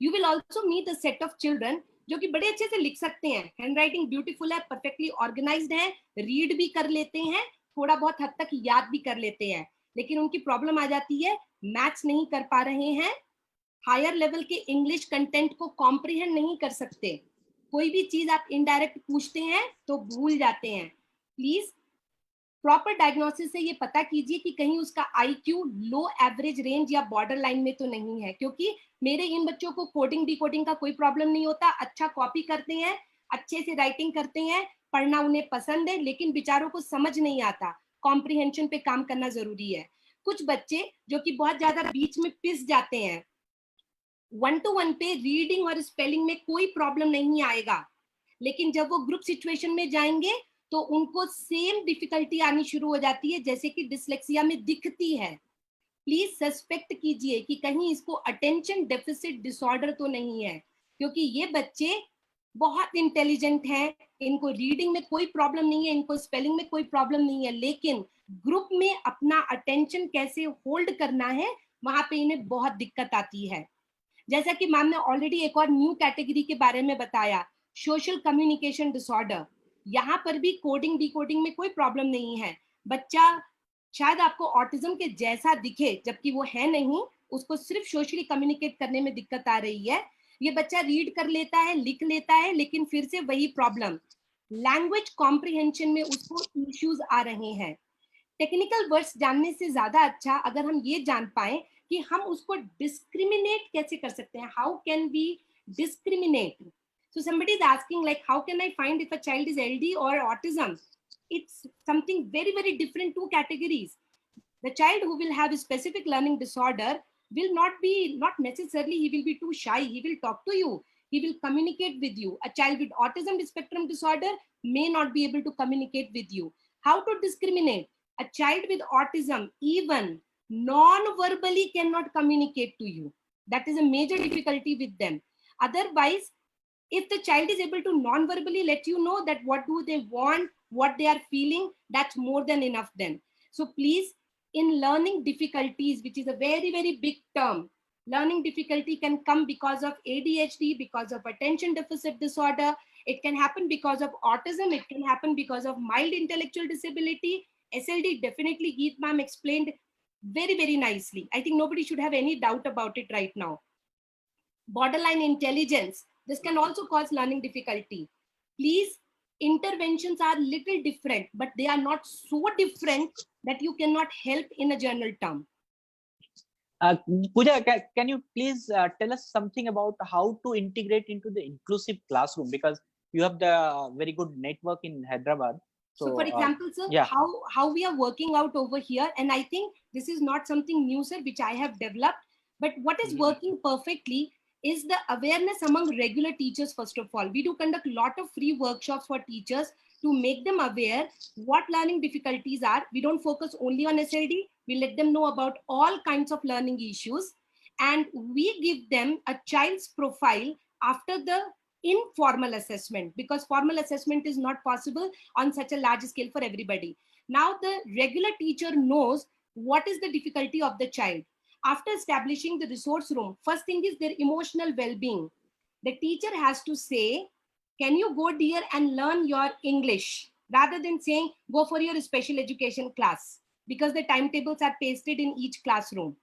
You will also meet a set of children जो कि बड़े अच्छे से लिख सकते हैं, हैंडराइटिंग ब्यूटीफुल है, परफेक्टली ऑर्गेनाइज्ड है, रीड भी कर लेते हैं, थोड़ा बहुत हद तक याद भी कर लेते हैं, लेकिन उनकी प्रॉब्लम आ जाती है मैथ्स नहीं कर पा रहे हैं, हायर लेवल के इंग्लिश कंटेंट को कॉम्प्रिहेंड नहीं कर सकते, कोई भी चीज आप इनडायरेक्ट पूछते हैं तो भूल जाते हैं। प्लीज प्रॉपर डायग्नोसिस से ये पता कीजिए कि कहीं उसका IQ लो एवरेज रेंज या बॉर्डर लाइन में तो नहीं है, क्योंकि मेरे इन बच्चों को कोडिंग डिकोडिंग का कोई प्रॉब्लम नहीं होता, अच्छा कॉपी करते हैं, अच्छे से राइटिंग करते हैं, पढ़ना उन्हें पसंद है, लेकिन बेचारों को समझ नहीं आता, कॉम्प्रिहेंशन पे काम करना जरूरी है। कुछ बच्चे जो कि बहुत ज्यादा बीच में पिस जाते हैं, 1-to-1 पे रीडिंग और स्पेलिंग में कोई प्रॉब्लम नहीं आएगा, लेकिन जब वो ग्रुप सिचुएशन में जाएंगे तो उनको सेम डिफिकल्टी आनी शुरू हो जाती है जैसे कि डिसलेक्सिया में दिखती है। प्लीज सस्पेक्ट कीजिए कि कहीं इसको अटेंशन डेफिसिट डिसऑर्डर तो नहीं है, क्योंकि ये बच्चे बहुत इंटेलिजेंट हैं, इनको रीडिंग में कोई प्रॉब्लम नहीं है, इनको स्पेलिंग में कोई प्रॉब्लम नहीं है, लेकिन ग्रुप में अपना अटेंशन कैसे होल्ड करना है वहां पे इन्हें बहुत दिक्कत आती है। जैसा कि मैम ने ऑलरेडी एक और न्यू कैटेगरी के बारे में बताया, सोशल कम्युनिकेशन डिसऑर्डर, यहाँ पर भी कोडिंग डिकोडिंग में कोई प्रॉब्लम नहीं है, बच्चा शायद आपको ऑटिज्म के जैसा दिखे जबकि वो है नहीं, उसको सिर्फ सोशली कम्युनिकेट करने में दिक्कत आ रही है। ये बच्चा रीड कर लेता है, लिख लेता है, लेकिन फिर से वही प्रॉब्लम, लैंग्वेज कॉम्प्रिहेंशन में उसको इश्यूज आ रहे हैं। टेक्निकल वर्ड्स जानने से ज्यादा अच्छा अगर हम ये जान पाए कि हम उसको डिस्क्रिमिनेट कैसे कर सकते हैं, how can we discriminate. So somebody is asking like, how can I find if a child is LD or autism? It's something very, very different, two categories. The child who will have a specific learning disorder will not necessarily, he will be too shy. He will talk to you. He will communicate with you. A child with autism spectrum disorder may not be able to communicate with you. How to discriminate? A child with autism, even non-verbally cannot communicate to you. That is a major difficulty with them. Otherwise, if the child is able to non-verbally let you know that what do they want, what they are feeling, that's more than enough then. So please, in learning difficulties, which is a very, very big term, learning difficulty can come because of ADHD, because of attention deficit disorder. It can happen because of autism. It can happen because of mild intellectual disability. SLD, definitely Geet ma'am explained very, very nicely. I think nobody should have any doubt about it right now. Borderline intelligence, this can also cause learning difficulty. Please, interventions are little different, but they are not so different that you cannot help in a general term.
Pooja, can you please tell us something about how to integrate into the inclusive classroom, because you have the very good network in Hyderabad.
So for example, sir,
yeah,
how we are working out over here, and I think this is not something new, sir, which I have developed, but what is working perfectly is the awareness among regular teachers. First of all, we do conduct a lot of free workshops for teachers to make them aware what learning difficulties are. We don't focus only on SLD. We let them know about all kinds of learning issues, and we give them a child's profile after the informal assessment, because formal assessment is not possible on such a large scale for everybody. Now the regular teacher knows what is the difficulty of the child. After establishing the resource room, first thing is their emotional well-being. The teacher has to say, can you go dear and learn your English, rather than saying go for your special education class, because the timetables are pasted in each classroom.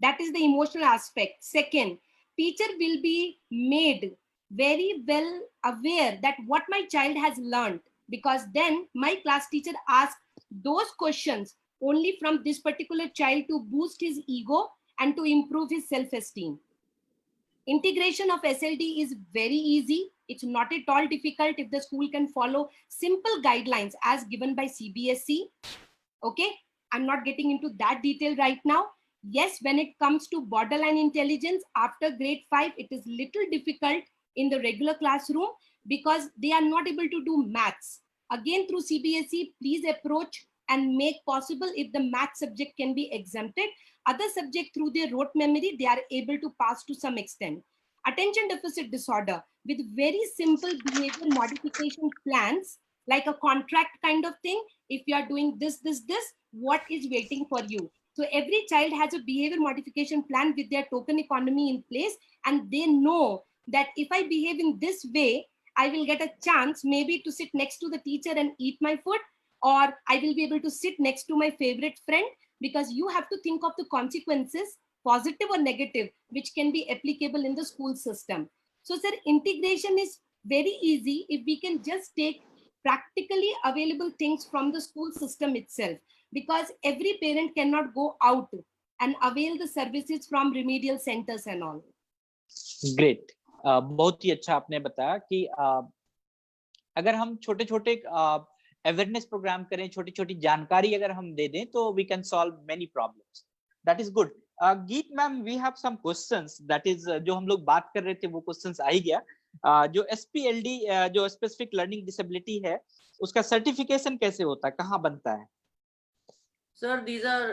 That is the emotional aspect. Second, teacher will be made very well aware that what my child has learned, because then my class teacher asks those questions only from this particular child to boost his ego and to improve his self-esteem. Integration of SLD is very easy. It's not at all difficult if the school can follow simple guidelines as given by CBSE. Okay, I'm not getting into that detail right now. Yes, when it comes to borderline intelligence, after grade 5, it is little difficult in the regular classroom because they are not able to do maths. Again, through CBSE, please approach and make possible if the math subject can be exempted. Other subject, through their rote memory, they are able to pass to some extent. Attention deficit disorder, with very simple behavior modification plans, like a contract kind of thing. If you are doing this, what is waiting for you? So every child has a behavior modification plan with their token economy in place. and they know that if I behave in this way, I will get a chance maybe to sit next to the teacher and eat my food, or I will be able to sit next to my favorite friend, because you have to think of the consequences, positive or negative, which can be applicable in the school system. So sir, integration is very easy if we can just take practically available things from the school system itself, because every parent cannot go out and avail the services from remedial centers and all.
Great. बहुत ही अच्छा आपने बताया कि अगर हम छोटे छोटे अवेयरनेस प्रोग्राम करें, छोटी छोटी जानकारी अगर हम दे दें, तो we can solve many problems. That is good. Geet ma'am, we have some questions. That is जो हम लोग बात कर रहे थे वो क्वेश्चंस आ ही गया. जो SPLD जो स्पेसिफिक लर्निंग डिसेबिलिटी है, उसका सर्टिफिकेशन कैसे होता है, कहाँ बनता है?
सर these are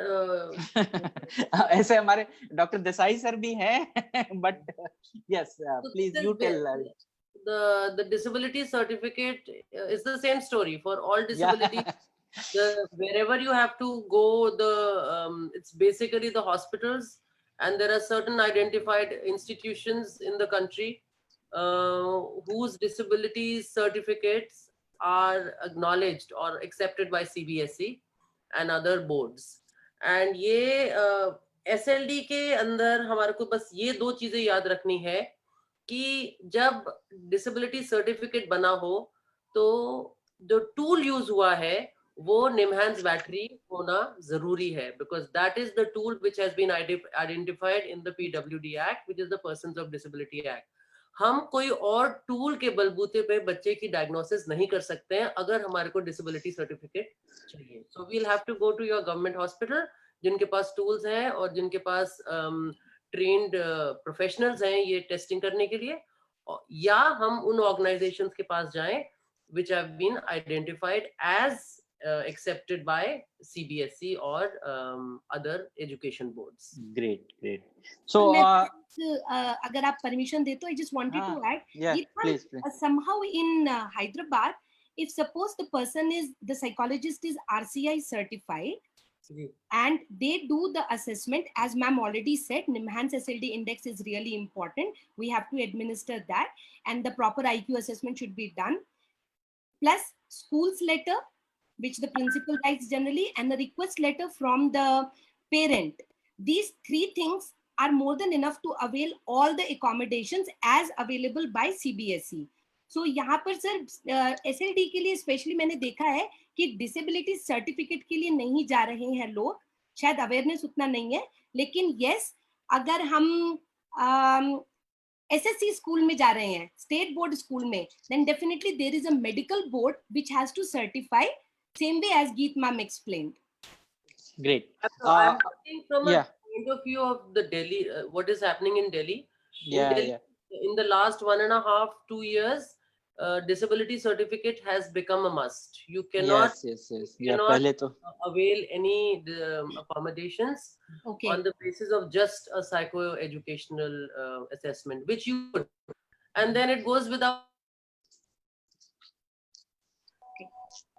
ऐसे हमारे डॉक्टर देसाई सर भी हैं, but yes please you tell.
The disability certificate is the same story for all disabilities. Wherever you have to go, it's basically the hospitals, and there are certain identified institutions in the country whose disability certificates are acknowledged or accepted by CBSE and other boards. And ये SLD के अंदर हमारे को बस ये दो चीजें याद रखनी है कि जब डिसेबिलिटी सर्टिफिकेट बना हो तो जो टूल यूज हुआ है वो निमहांस बैटरी होना जरूरी है, because that is the tool which has been identified in the PWD act, which is the persons of disability act. हम कोई और टूल के बलबूते पे बच्चे की डायग्नोसिस नहीं कर सकते हैं अगर हमारे को डिसेबिलिटी सर्टिफिकेट चाहिए. So we will have to go to your government hospital जिनके पास टूल्स हैं और जिनके पास ट्रेन्ड प्रोफेशनल्स हैं ये टेस्टिंग करने के लिए, या हम उन ऑर्गेनाइजेशंस के पास जाएं which have been identified as accepted by CBSE or other education boards.
Great. So
अगर आप परमिशन दे तो I just wanted to add,
please.
Somehow in Hyderabad, if suppose the psychologist is RCI certified, and they do the assessment, as ma'am already said, NIMHANS SLD index is really important. We have to administer that, and the proper IQ assessment should be done, plus school's letter, which the principal writes generally, and the request letter from the parent. These three things are more than enough to avail all the accommodations as available by CBSE. So यहाँ पर सर SLD के लिए स्पेशली मैंने देखा है कि डिसेबिलिटी सर्टिफिकेट के लिए नहीं जा रहे हैं लोग, शायद अवेयरनेस उतना नहीं है, लेकिन यस अगर हम SSC स्कूल में जा रहे हैं, स्टेट बोर्ड स्कूल में, then definitely there is a medical board which has to certify, same way as Geet ma'am explained.
Great.
I'm talking from a point of view of the Delhi, what is happening in Delhi. In the last 1.5-2 years, disability certificate has become a must. You cannot, avail any accommodations on the basis of just a psycho-educational assessment, which you would, and then it goes without.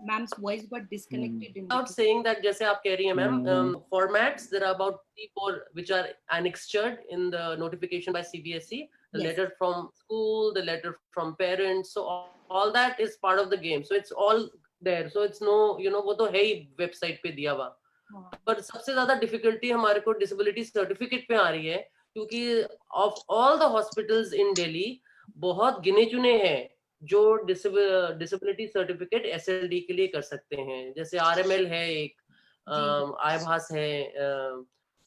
Ma'am's voice got disconnected.
Without saying that, jaise aap keh rahi hai, ma'am, formats, there are about 3-4 which are annexed in the notification by CBSE. The letter from school, the letter from parents, so all that is part of the game. So it's all there. So it's no, वो तो है ही website पे दिया हुआ. पर सबसे ज़्यादा difficulty हमारे को disability certificate पे आ रही है, क्योंकि of all the hospitals in Delhi, बहुत गिने चुने हैं जो disability certificate SLD के लिए कर सकते हैं. जैसे RML है एक, आयभास है,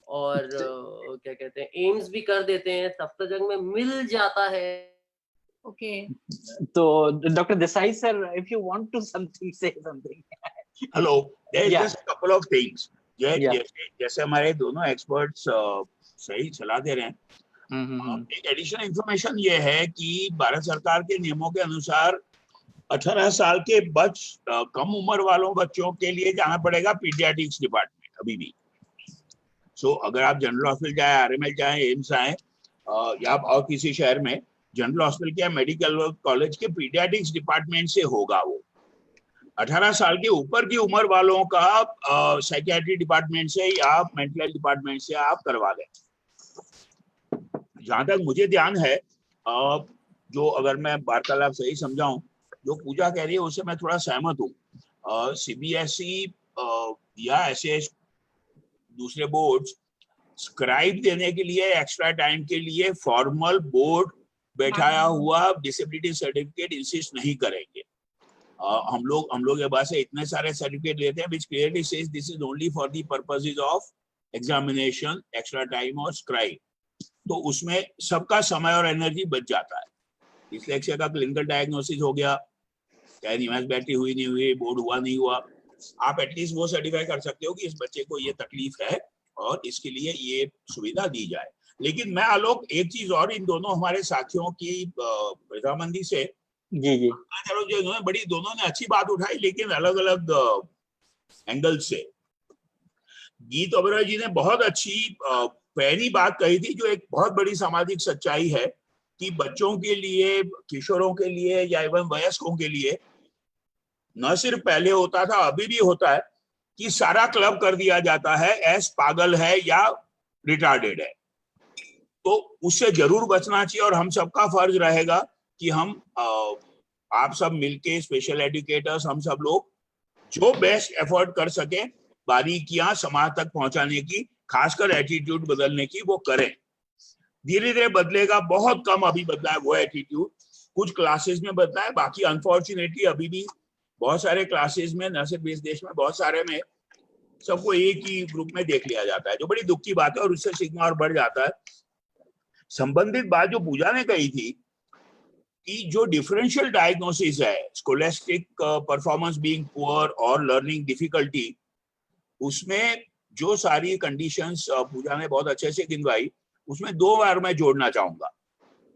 और क्या कहते हैं एम्स भी कर देते हैं, सफ्दरजंग में मिल जाता है.
Okay. तो doctor Desai sir, if you want to say something.
Hello, there is just a couple of things. जैसे हमारे दोनों एक्सपर्ट्स सही सलाह दे रहे हैं, एक एडिशनल इंफॉर्मेशन ये है कि भारत सरकार के नियमों के अनुसार 18 साल के कम उम्र वालों बच्चों के लिए जाना पड़ेगा पीडियाट्रिक्स डिपार्टमेंट अभी भी. सो अगर आप जनरल हॉस्पिटल जाए, RML जाए, एम्स आए, या और किसी शहर में जनरल हॉस्पिटल के मेडिकल कॉलेज के पीडियाट्रिक्स डिपार्टमेंट से होगा. वो 18 साल के ऊपर की उम्र वालों का साइकियाट्री डिपार्टमेंट से या मेंटल हेल्थ डिपार्टमेंट से आप करवा लें. जहां तक मुझे ध्यान है, जो अगर मैं वार्तालाप सही समझाऊं, जो पूजा कह रही है उससे मैं थोड़ा सहमत हूँ। सीबीएसई या ऐसे दूसरे बोर्ड्स स्क्राइब देने के लिए, एक्स्ट्रा टाइम के लिए फॉर्मल बोर्ड बैठाया हुआ डिसेबिलिटी सर्टिफिकेट इंसिस्ट नहीं करेंगे। हम लोग के पास इतने सारे सर्टिफिकेट लेते हैं which clearly says this is only for the purposes of examination, extra time और स्क्राइब। तो उसमें सबका समय और एनर्जी बच जाता है। डिसलेक्सिया का क्लिनिकल डायग्नोसिस हो गया, चाहे निमास बैटरी हुई नहीं हुई, बोर्ड हुआ नहीं हुआ, आप एटलीस्ट वो सर्टिफाई कर सकते हो कि इस बच्चे को ये तकलीफ है और इसके लिए ये सुविधा दी जाए। लेकिन मैं आलोक एक चीज और इन दोनों हमारे साथियों की रजामंदी से
जी
चलो, जो इन्होंने दोनों ने अच्छी बात उठाई, लेकिन अलग अलग एंगल से। गीत ओबेरॉय जी ने बहुत अच्छी पहली बात कही थी, जो एक बहुत बड़ी सामाजिक सच्चाई है कि बच्चों के लिए, किशोरों के लिए या इवन वयस्कों के लिए न सिर्फ पहले होता था, अभी भी होता है कि सारा क्लब कर दिया जाता है एस पागल है या रिटार्डेड है। तो उससे जरूर बचना चाहिए और हम सबका फर्ज रहेगा कि हम आप सब मिलके, स्पेशल एजुकेटर्स, हम सब लोग जो बेस्ट एफर्ट कर सके बारीकियां समाज तक पहुंचाने की, खासकर एटीट्यूड बदलने की, वो करें। धीरे धीरे बदलेगा, बहुत कम अभी बदला है वो एटीट्यूड, कुछ क्लासेस में बदला है, बाकी अनफॉर्चुनेटली अभी भी बहुत सारे क्लासेस में, न सिर्फ इस देश में, बहुत सारे में सबको एक ही ग्रुप में देख लिया जाता है, जो बड़ी दुख की बात है और उससे सिग्मा और बढ़ जाता है। संबंधित बात जो पूजा ने कही थी कि जो डिफरेंशियल डायग्नोसिस है, स्कोलेस्टिक परफॉर्मेंस बीइंग पुअर और लर्निंग डिफिकल्टी, उसमें जो सारी कंडीशंस पूजा ने बहुत अच्छे से गिनवाई, उसमें दो बार मैं जोड़ना चाहूंगा।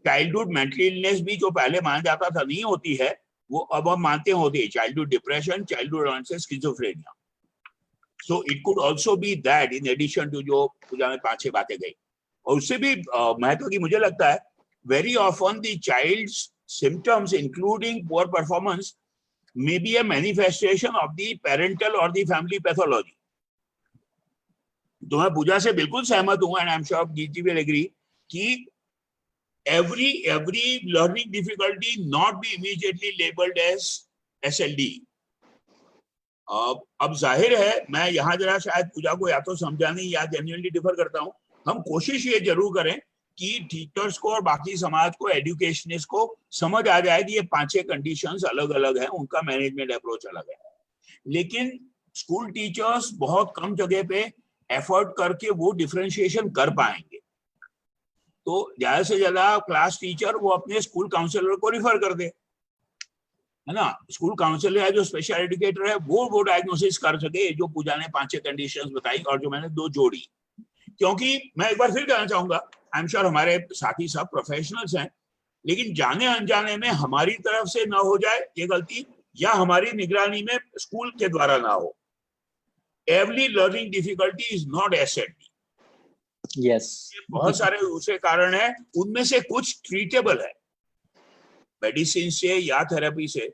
चाइल्डहुड मेंटल इलनेस भी जो पहले माना जाता था नहीं होती है, वो अब हम मानते होते हैं। Childhood depression, childhood schizophrenia, so it could also be that in addition to जो पूजा में 5-6 बातें गई। और उससे भी महत्व की मुझे लगता है, very often the child's symptoms including poor performance may be a manifestation of the parental or the family pathology. तो मैं पूजा से बिल्कुल सहमत हूं, एंड आई एम श्योर गीत विल एग्री, कि every learning difficulty not be immediately labeled as SLD. अब जाहिर है, मैं यहाँ जरा शायद पूजा को या तो समझा नहीं या जेन्युइनली डिफर करता हूँ। हम कोशिश ये जरूर करें कि टीचर्स को और बाकी समाज को, एजुकेशनिस्ट को समझ आ जाए कि ये 5-6 कंडीशंस अलग अलग हैं, उनका मैनेजमेंट अप्रोच अलग है। लेकिन स्कूल टीचर्स बहुत कम जगह पे एफर्ट करके वो डिफरेंशिएशन कर पाएंगे। तो ज्यादा से ज्यादा क्लास टीचर वो अपने स्कूल काउंसलर को रिफर कर दे, है ना। स्कूल काउंसलर है जो स्पेशल एजुकेटर है, वो डायग्नोसिस कर सके, जो पूजा ने 5-6 कंडीशंस बताई और जो मैंने 2 जोड़ी। क्योंकि मैं एक बार फिर कहना चाहूंगा, आई एम श्योर हमारे साथी सब प्रोफेशनल्स हैं, लेकिन जाने अनजाने में हमारी तरफ से ना हो जाए ये गलती, या हमारी निगरानी में स्कूल के द्वारा ना हो। Every learning difficulty is not SLD.
Yes,
बहुत सारे दूसरे कारण है, उनमें से कुछ ट्रीटेबल है मेडिसिन से या थेरेपी से।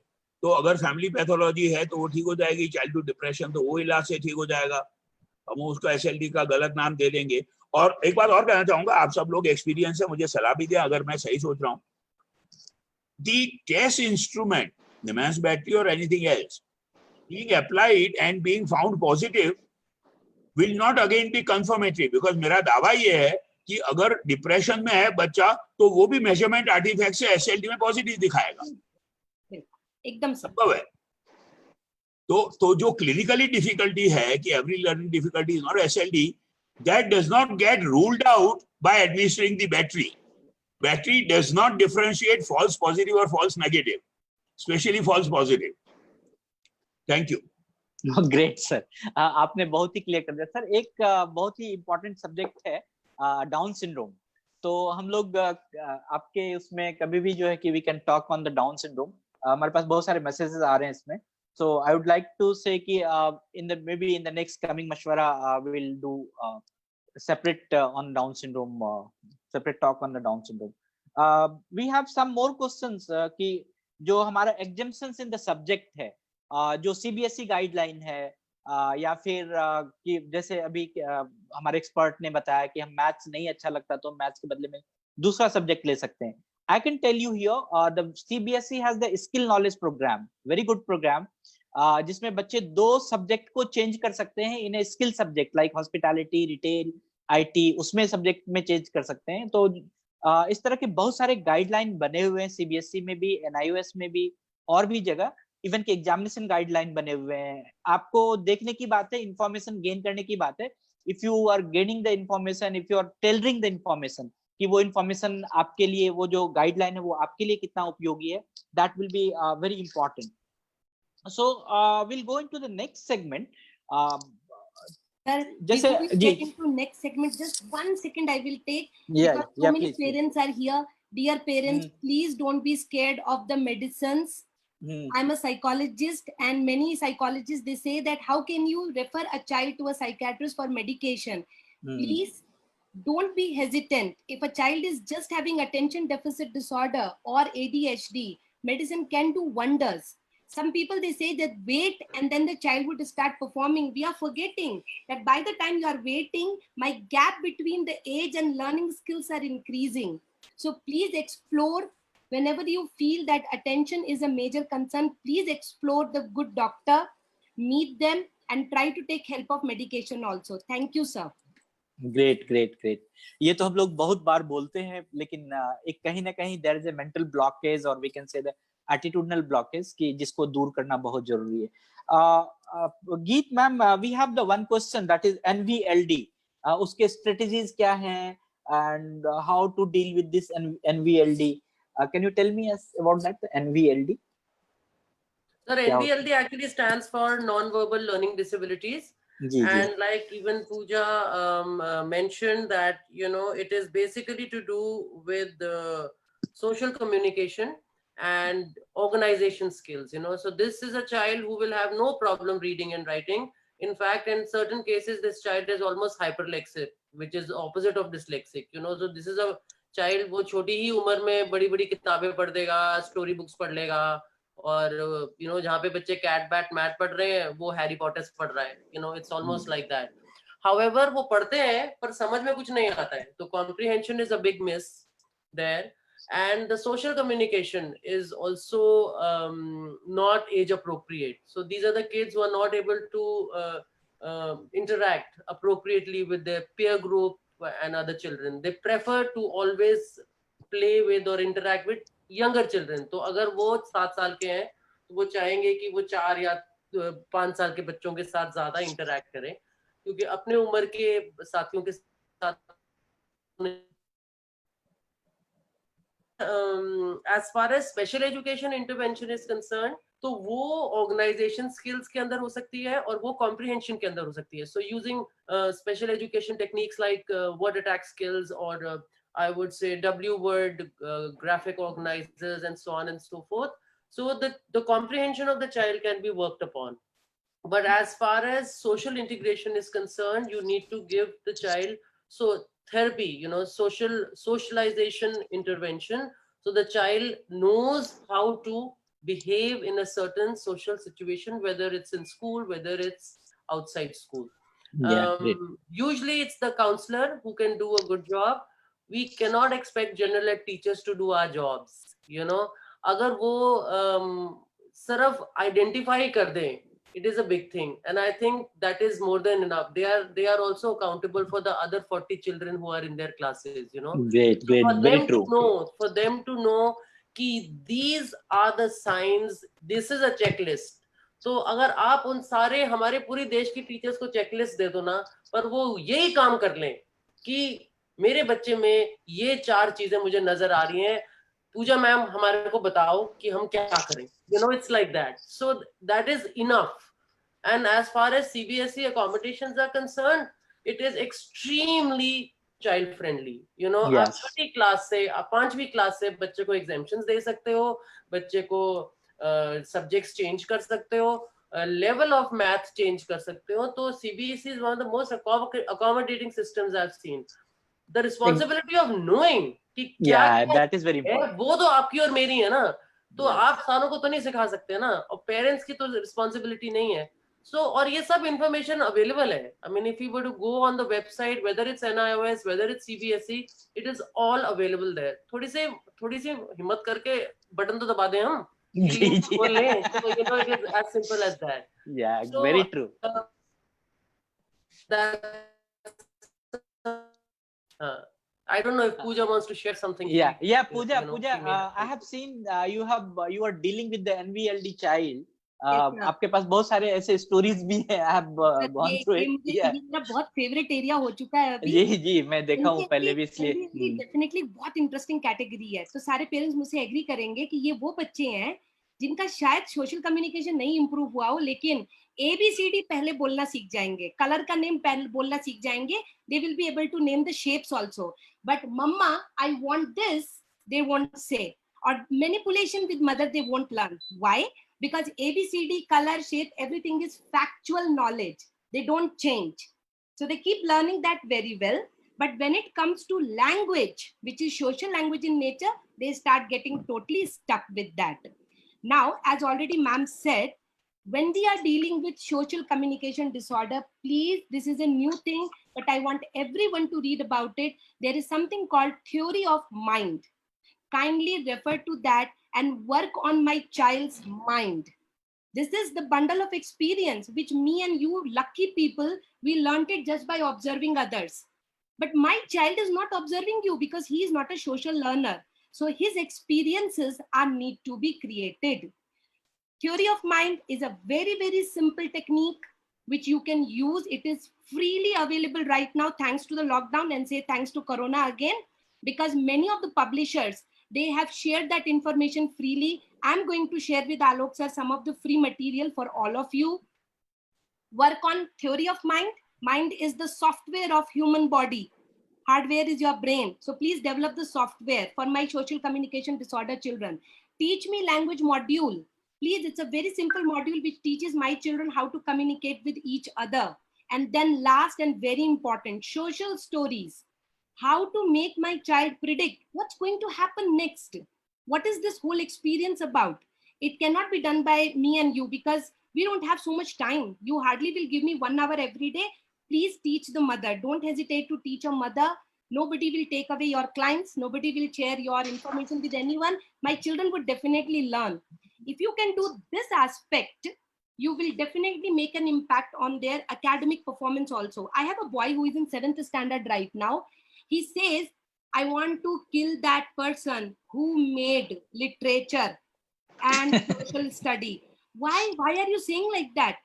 तो अगर फैमिली पैथोलॉजी है तो वो ठीक हो जाएगी, चाइल्डहुड डिप्रेशन तो वो इलाज से ठीक हो जाएगा, हम उसको एसएलडी का गलत नाम दे देंगे। और एक बात और कहना चाहूंगा, आप सब लोग एक्सपीरियंस है, मुझे सलाह भी दें अगर मैं सही सोच रहा हूँ। दी टेस्ट इंस्ट्रूमेंट, निमास बैटरी और anything else being applied and being found positive will not again be confirmatory, because मेरा दावा ये है कि अगर डिप्रेशन में है बच्चा तो वो भी मेजरमेंट आर्टिफैक्ट से एसएलडी में पॉजिटिव दिखाएगा,
एकदम
संभव है। तो जो क्लिनिकली डिफिकल्टी है कि every learning difficulty is not SLD, that does not get ruled out by administering the battery. Battery does not differentiate false positive or false negative, especially false positive. Thank you.
Great sir, आपने बहुत ही क्लियर कर दिया सर। एक बहुत ही इंपॉर्टेंट सब्जेक्ट है डाउन सिंड्रोम। तो हम लोग आपके उसमें कभी भी जो है कि we can talk on the Down syndrome. हमारे पास बहुत सारे मैसेजेस आ रहे हैं इसमें, so I would like to say कि maybe in the next coming mashwara we will do separate on Down syndrome, separate talk on the Down syndrome. We have some more questions कि जो हमारा exemptions in the subject है, जो CBSE गाइडलाइन है, या फिर कि जैसे अभी हमारे एक्सपर्ट ने बताया कि हम मैथ्स नहीं अच्छा लगता तो मैथ्स के बदले में दूसरा सब्जेक्ट ले सकते हैं। I can tell you here, the CBSE has the skill knowledge program, very good program, जिसमें बच्चे 2 सब्जेक्ट को चेंज कर सकते हैं in a skill subject like hospitality, retail, IT, उसमें सब्जेक्ट में चेंज कर सकते हैं। तो इस तरह के बहुत सारे गाइडलाइन बने हुए हैं CBSE में भी, NIOS में भी, और भी जगह इवन के एग्जामिनेशन गाइडलाइन बने हुए हैं। आपको देखने की बात है, इंफॉर्मेशन गेन करने की बात है। If you are gaining the information, if you are tailoring the information, कि वो इंफॉर्मेशन आपके लिए, वो जो गाइडलाइन है वो आपके लिए कितना उपयोगी है, that will be very important. So will go into the next segment.
जैसे जी, into next segment, just 1 second I will take, because so many parents are here. Dear parents, please don't be scared of the medicines. I'm a psychologist, and many psychologists, they say that how can you refer a child to a psychiatrist for medication? Please don't be hesitant. If a child is just having attention deficit disorder or ADHD, medicine can do wonders. Some people, they say that wait and then the child would start performing. We are forgetting that by the time you are waiting, my gap between the age and learning skills are increasing. So please explore. Whenever you feel that attention is a major concern, please explore the good doctor, meet them, and try to take help of medication also. Thank you, sir.
Great great great. ये तो हम लोग बहुत बार बोलते हैं, लेकिन एक कहीं ना कहीं there is a mental blockage, और we can say the attitudinal blockage, कि जिसको दूर करना बहुत जरूरी है। Geet ma'am, we have the one question that is NVLD, उसके स्ट्रेटजीज क्या हैं and how to deal with this NVLD? Can you tell me about that, NVLD?
Sir, NVLD actually stands for non-verbal learning disabilities. And like even Pooja mentioned that, you know, it is basically to do with social communication and organization skills, you know. So this is a child who will have no problem reading and writing. In fact, in certain cases, this child is almost hyperlexic, which is opposite of dyslexic, you know. So this is a child, वो छोटी ही उम्र में बड़ी बड़ी किताबें पढ़ देगा, स्टोरी बुक्स पढ़ लेगा, और यू नो जहाँ पे बच्चे कैट बैट मैट पढ़ रहे हैं, वो हैरी पॉटर्स पढ़ रहा है, you know, it's almost like that. However वो पढ़ते हैं पर समझ में कुछ नहीं आता है, तो comprehension is a big miss there, and the social communication is also not age appropriate. So these are the kids who are not able to interact appropriately with their peer group and other children. They prefer to always play with or interact with younger children. तो अगर वो 7 साल के हैं तो वो चाहेंगे कि वो 4 या 5 साल के बच्चों के साथ ज्यादा इंटरेक्ट करें, क्योंकि अपने उम्र के साथियों के साथ as far as special education intervention is concerned, तो वो ऑर्गेनाइजेशन स्किल्स के अंदर हो सकती है और वो कॉम्प्रिहेंशन के अंदर हो सकती है. So using special education techniques like word attack skills और I would say W word graphic organizers and so on and so forth. So the comprehension of the child can be worked upon. But as far as social integration is concerned, you need to give the child therapy, you know, socialization intervention, so the child knows how to behave in a certain social situation, whether it's in school, whether it's outside school. Usually it's the counselor who can do a good job. We cannot expect general ed teachers to do our jobs, you know. Agar wo sirf identify kar dein, it is a big thing, and I think that is more than enough. They are also accountable for the other 40 children who are in their classes, you know.
Great, very true.
For them to know ki these are the signs, this is a checklist. तो अगर आप उन सारे हमारे पूरे देश की टीचर्स को चेकलिस्ट दे दो ना, पर वो यही काम कर लें कि मेरे बच्चे में ये 4 चीजें मुझे नजर आ रही हैं, पूजा मैम हमारे को बताओ कि हम क्या करें, you know, it's like that. So that is enough. And as far as CBSE accommodations are concerned, it is extremely child friendly, you know. आप छोटी क्लास से, आप 5वीं क्लास से बच्चे को exemptions दे सकते हो, बच्चे को subjects change कर सकते हो, level of math change कर सकते हो. तो CBSE is one of the most accommodating systems I've seen. The responsibility of knowing कि क्या
that is very important.
वो तो आपकी और मेरी है ना, तो आप सालों को तो नहीं सिखा सकते ना, और पेरेंट्स की तो रिस्पॉन्सिबिलिटी नहीं है. So और ये सब information available है. I mean, if you were to go on the website, whether it's NIOS, whether it's CBSE, it is all available there. थोड़ी सी हिम्मत करके बटन तो दबा दें हम.
जी जी.
बोल लें. So you know, it is as simple as that.
Yeah,
So,
very true.
I don't know if Pooja wants to share something.
Yeah, Pooja, I have seen you are dealing with the NVLD child. आपके पास बहुत सारे ऐसे स्टोरीज भी हैं. I have gone through it.
ये मेरा बहुत फेवरेट एरिया हो चुका है अभी.
जी मैं देखा हूँ पहले भी, इसलिए
डेफिनेटली बहुत इंटरेस्टिंग कैटेगरी है. तो सारे पेरेंट्स मुझसे एग्री करेंगे कि ये वो बच्चे हैं जिनका शायद सोशल कम्युनिकेशन नहीं इम्प्रूव हुआ हो, लेकिन ABCD पहले बोलना सीख जाएंगे, कलर का नेम पहले बोलना सीख जाएंगे. They will be able to name the shapes also. But mama, I want this, they won't say. Or manipulation with mother, they won't learn. Why? Because ABCD, color, shape, everything is factual knowledge. They don't change. So they keep learning that very well. But when it comes to language, which is social language in nature, they start getting totally stuck with that. Now, as already ma'am said, when we are dealing with social communication disorder, please, this is a new thing, but I want everyone to read about it. There is something called theory of mind. Kindly refer to that and work on my child's mind. This is the bundle of experience which me and you lucky people, we learned it just by observing others. But my child is not observing you because he is not a social learner. So his experiences are need to be created. Theory of mind is a very, very simple technique which you can use. It is freely available right now, thanks to the lockdown, and say thanks to Corona again, because many of the publishers, they have shared that information freely. I'm going to share with Alok sir some of the free material for all of you. Work on theory of mind. Mind is the software of human body. Hardware is your brain. So please develop the software for my social communication disorder children. Teach me language module. Please, it's a very simple module which teaches my children how to communicate with each other. And then last and very important, social stories. How to make my child predict what's going to happen next. What is this whole experience about? It cannot be done by me and you because we don't have so much time. You hardly will give me 1 hour every day. Please teach the mother. Don't hesitate to teach a mother. Nobody will take away your clients. Nobody will share your information with anyone. My children would definitely learn. If you can do this aspect, you will definitely make an impact on their academic performance also. I have a boy who is in 7th standard right now. He says, I want to kill that person who made literature and social study. Why are you saying like that?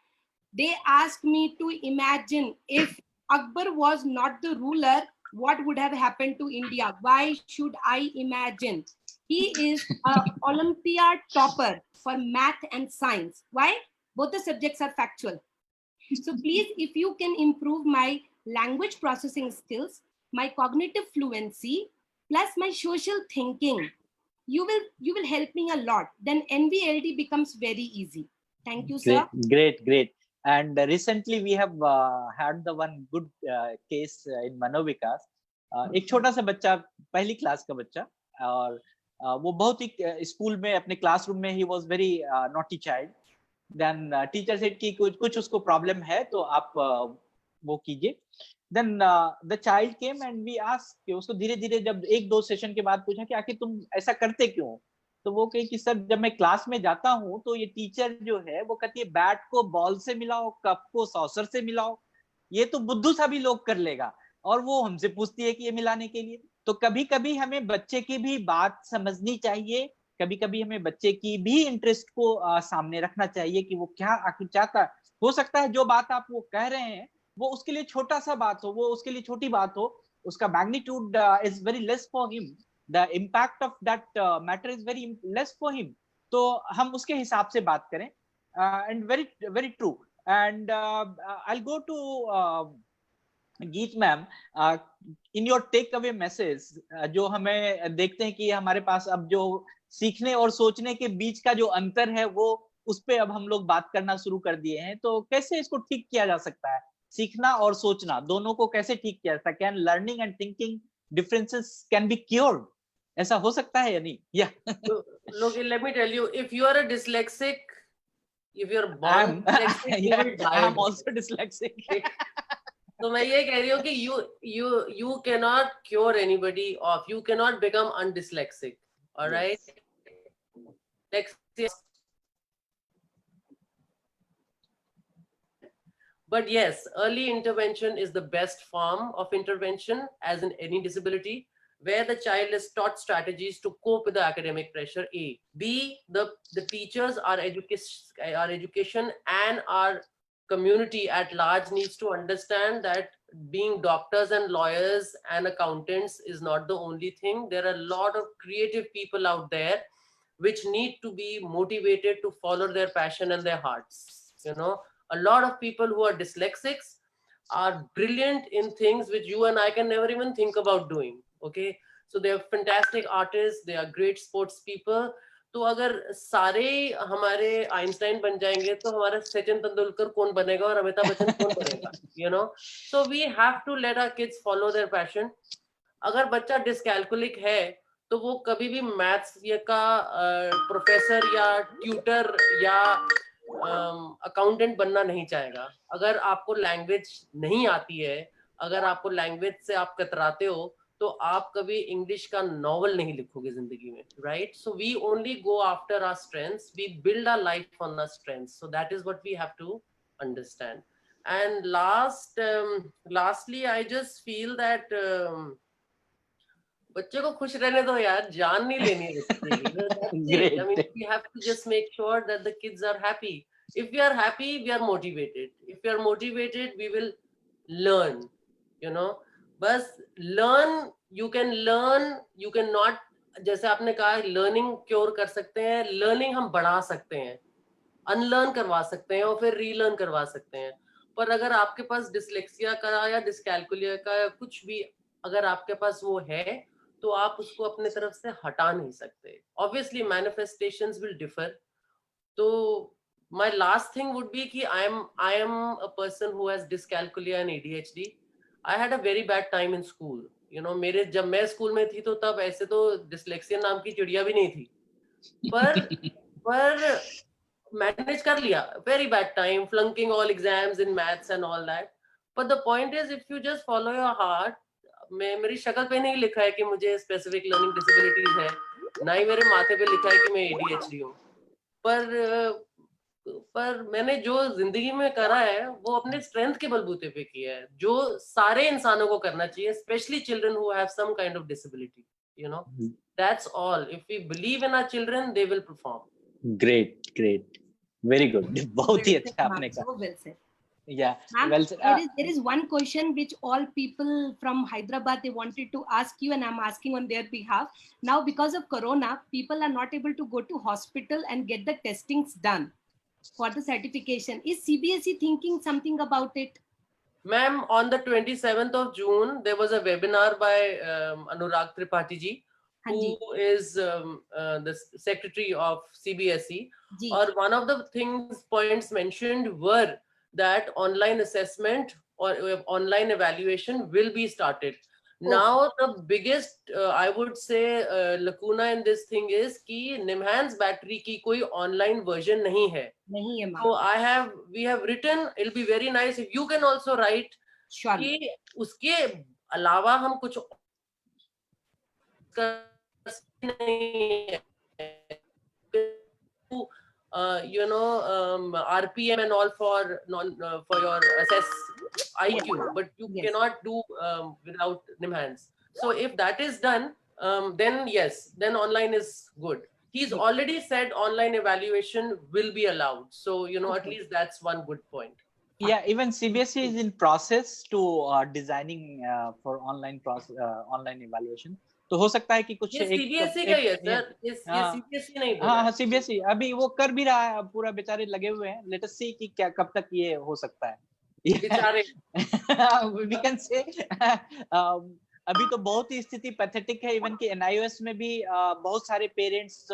They asked me to imagine if Akbar was not the ruler, what would have happened to India? Why should I imagine? He is an Olympiad topper for math and science. Why? Both the subjects are factual. So please, if you can improve my language processing skills, my cognitive fluency, plus my social thinking, you will help me a lot. Then NVLD becomes very easy. Thank you, sir.
Great. And recently we have had the one good case in Manovikas. एक छोटा सा बच्चा, पहली क्लास का बच्चा, और वो बहुत ही स्कूल में अपने क्लासरूम में ही was very naughty child. Then teacher said कि कुछ उसको प्रॉब्लम है तो आप वो कीजिए. Then the child came and we asked कि उसको धीरे धीरे जब 1-2 सेशन के बाद पूछा कि आखिर तुम ऐसा करते क्यों, तो वो कहे कि सर जब मैं क्लास में जाता हूँ तो ये टीचर जो है वो कहती है बैट को बॉल से मिलाओ, कप को सॉसर से मिलाओ, ये तो बुद्धू सा भी लोग कर लेगा, और वो हमसे पूछती है कि ये मिलाने के लिए. तो कभी कभी हमें बच्चे की भी बात समझनी चाहिए, कभी कभी हमें बच्चे की भी इंटरेस्ट को सामने रखना चाहिए कि वो क्या आखिर चाहता है. हो सकता है जो बात आप वो कह रहे हैं वो उसके लिए छोटा सा बात हो, वो उसके लिए छोटी बात हो, उसका magnitude is very less for him, the impact of that matter is very less for him. तो हम उसके हिसाब से बात करें. And very true. And I will go to Geet ma'am, in your take away message, जो हमें देखते हैं कि हमारे पास अब जो सीखने और सोचने के बीच का जो अंतर है वो उस पे अब हम लोग बात करना शुरू कर दिए हैं. तो कैसे इसको ठीक किया जा सकता है, सीखना और सोचना दोनों को कैसे ठीक किया जा सकता है? Can learning and thinking differences can be cured? ऐसा हो सकता है या नहीं? या
look, let me tell you, if you are a dyslexic, if you're born dyslexic, you will die.
I'm also dyslexic.
तो मैं ये कह रही हूँ कि you cannot cure anybody of, you cannot become undyslexic. All right. But yes, early intervention is the best form of intervention, as in any disability, where the child is taught strategies to cope with the academic pressure. A. B. The teachers, our education and our community at large needs to understand that being doctors and lawyers and accountants is not the only thing. There are a lot of creative people out there which need to be motivated to follow their passion and their hearts. You know, a lot of people who are dyslexics are brilliant in things which you and I can never even think about doing. Okay, so they are fantastic artists, they are great sports people. तो अगर सारे हमारे आइंस्टाइन बन जाएंगे तो हमारा सचिन तेंदुलकर कौन बनेगा और अमिताभ बच्चन कौन बनेगा? You know, so we have to let our kids follow their passion. अगर बच्चा डिसकैलकुलिक है तो वो कभी भी मैथ्स का प्रोफेसर या ट्यूटर या अकाउंटेंट बनना नहीं चाहेगा. अगर आपको लैंग्वेज नहीं आती है, अगर आपको लैंग्वेज से आप कतराते हो, तो आप कभी इंग्लिश का नॉवल नहीं लिखोगे जिंदगी में, right? So we only go after our strengths, we build our life on our strengths. So that is what we have to understand. And lastly I just feel that बच्चे को खुश रहने दो यार, जान नहीं लेनी है. I mean, we have to just make sure that the kids are happy. If we are happy, we are motivated. If we are motivated, we will learn. You know, बस learn. You can learn. You can not. जैसे आपने कहा, learning cure कर सकते हैं. Learning हम बढ़ा सकते हैं, unlearn करवा सकते हैं और फिर relearn करवा सकते हैं. पर अगर आपके पास dyslexia का या dyscalculia का या कुछ भी अगर आपके पास वो है, तो आप उसको अपने तरफ से हटा नहीं सकते. Obviously manifestations will differ. तो my last thing would be कि I am a person who has dyscalculia and ADHD. I had a very bad time in school. You know, जब मैं स्कूल में थी तो तब ऐसे तो dyslexia नाम की चिड़िया भी नहीं थी. पर मैनेज कर लिया. Very bad time, flunking all exams in maths and all that. But the point is, if you just follow your heart, मेरी शक्ल पे नहीं लिखा है कि मुझे स्पेसिफिक लर्निंग डिसेबिलिटीज है, ना ही मेरे माथे पे लिखा है कि मैं ADHD हूँ. पर मैंने जो जिंदगी में करा है वो अपने स्ट्रेंथ के बलबूते पे किया है, जो सारे इंसानों को करना चाहिए, specially children who have some kind of disability. You know, that's all. If we believe in our children, they will perform.
Great, very good. बहुत ही अच्छा आपने कहा.
So well said.
Yeah, well said.
There is one question which all people from Hyderabad, they wanted to ask you, and I'm asking on their behalf. Now, because of Corona, people are not able to go to hospital and get the testings done for the certification. Is CBSE thinking something about it?
Ma'am, on the 27th of June, there was a webinar by Anurag Tripathi ji, who is the secretary of CBSE. Or one of the points mentioned were that online assessment or online evaluation will be started. Now the biggest I would say lacuna in this thing is कि NIMHANS battery की कोई online version नहीं है. So we have written, it'll be very nice if you can also write कि उसके अलावा हम कुछ नहीं है. You know, RPM and all for your assess IQ, but you cannot do without NIMHANS. So if that is done, then yes, then online is good. He's already said online evaluation will be allowed. So, you know, at least that's one good point.
Yeah, even CBSE is in process to designing for online evaluation. तो हो सकता है कि कुछ
CBSE का ही है सर, ये CBSE नहीं बोला.
हाँ, CBSE अभी वो कर भी रहा है, पूरा बेचारे लगे हुए हैं. लेट अस सी कि क्या कब तक ये हो सकता है.
बेचारे
we can say अभी तो बहुत ही स्थिति पैथेटिक है. इवन कि NIOS में भी बहुत सारे पेरेंट्स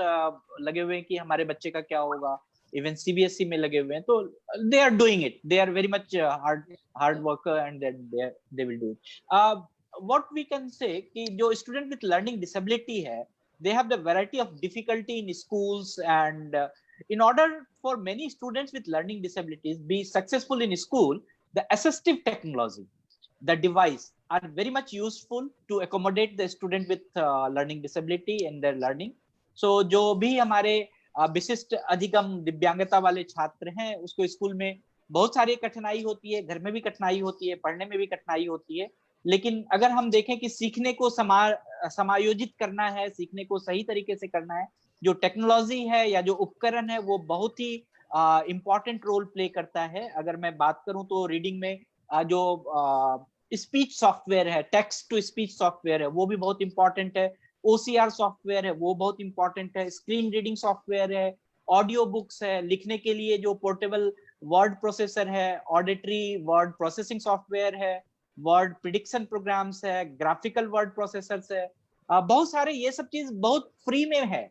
लगे हुए हैं कि हमारे बच्चे का क्या होगा. इवन CBSE में लगे हुए हैं. तो they are doing it. They are very much hard worker and then they will do it. What we can say कि जो student with learning disability है, they have the variety of difficulty in schools and In order for many students with learning disabilities be successful in school, the assistive technology, the device, are very much useful to accommodate the student with learning disability in their learning. So जो भी हमारे विशिष्ट अधिगम दिव्यांगता वाले छात्र हैं, उसको स्कूल में बहुत सारी कठिनाई होती है, घर में भी कठिनाई होती है, पढ़ने में भी कठिनाई होती है, लेकिन अगर हम देखें कि सीखने को समायोजित करना है, सीखने को सही तरीके से करना है, जो टेक्नोलॉजी है या जो उपकरण है वो बहुत ही इम्पोर्टेंट रोल प्ले करता है। अगर मैं बात करूं तो रीडिंग में जो स्पीच सॉफ्टवेयर है, टेक्स्ट टू स्पीच सॉफ्टवेयर है, वो भी बहुत इंपॉर्टेंट है। OCR सॉफ्टवेयर है, वो बहुत इंपॉर्टेंट है। स्क्रीन रीडिंग सॉफ्टवेयर है, ऑडियो बुक्स है, लिखने के लिए जो पोर्टेबल वर्ड प्रोसेसर है, ऑडिटरी वर्ड प्रोसेसिंग सॉफ्टवेयर है, वर्ड प्रिडिक्शन प्रोग्राम्स है, ग्राफिकल वर्ड प्रोसेसर्स है, बहुत सारे ये सब चीज बहुत फ्री में है।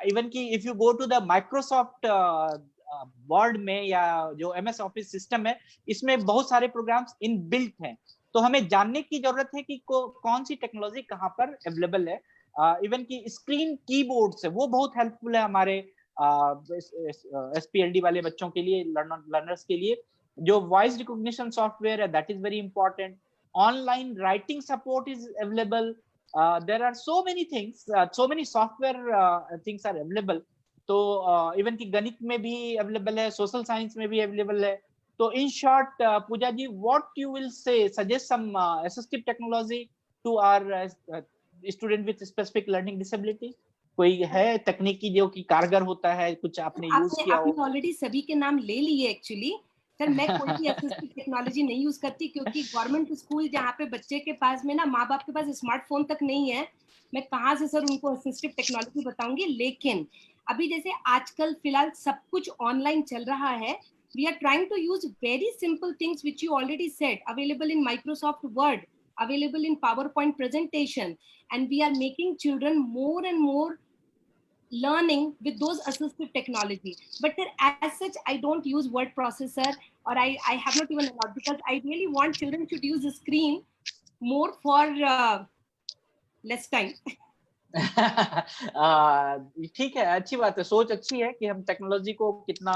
इवन कि if you go to the Microsoft Word में या जो MS ऑफिस सिस्टम है, इसमें बहुत सारे प्रोग्राम्स इनबिल्ट हैं। तो हमें जानने की जरूरत है कि कौन सी टेक्नोलॉजी कहाँ पर अवेलेबल है। इवन की स्क्रीन कीबोर्ड्स है, वो बहुत हेल्पफुल है हमारे SPLD वाले बच्चों के लिए, लर्नर्स के लिए। जो वॉइस रिकॉग्निशन सॉफ्टवेयर है, that is very important. Online writing support is available. there are so many things, so many software things are available. तो इवन की गणित में भी अवेलेबल है, सोशल साइंस में भी अवेलेबल है। तो in short Pooja ji, what you will say, suggest some assistive technology to our student with specific learning disability? कोई है तकनीकी जो कि कारगर होता है, कुछ आपने यूज किया हो?
आपने ऑलरेडी सभी के नाम ले लिए एक्चुअली। सर मैं कोई भी असिस्टिव टेक्नोलॉजी नहीं यूज करती, क्योंकि गवर्नमेंट स्कूल जहाँ पे बच्चे के पास में ना माँ बाप के पास स्मार्टफोन तक नहीं है, मैं कहाँ से सर उनको असिस्टिव टेक्नोलॉजी बताऊंगी। लेकिन अभी जैसे आजकल फिलहाल सब कुछ ऑनलाइन चल रहा है, we are trying to use very simple things which you already said, available in Microsoft Word, available in PowerPoint presentation, and we are making children more and more learning with those assistive technology. But as such, I don't use word processor, or I have not even allowed, because I really want children should use the screen more for less time.
ठीक है, अच्छी बात है, सोच अच्छी है कि हम टेक्नोलॉजी को कितना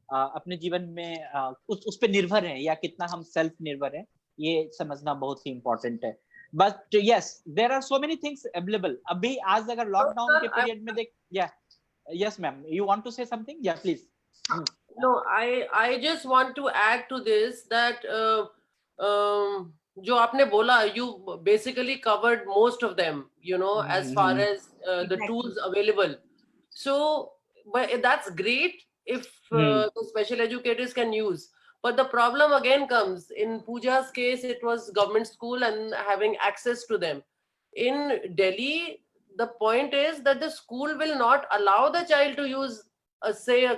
अपने जीवन में उस पे निर्भर है या कितना हम सेल्फ निर्भर है, ये समझना बहुत ही इम्पोर्टेंट है। But yes, there are so many things available. अभी आज अगर लॉकडाउन के पीरियड में देख, yes ma'am, you want to say something? या please.
No, I just want to add to this that जो आपने बोला, you basically covered most of them, you know, as far as the tools available. So, but that's great if the special educators can use. But the problem again comes in Pooja's case, it was government school and having access to them. In Delhi, the point is that the school will not allow the child to use say a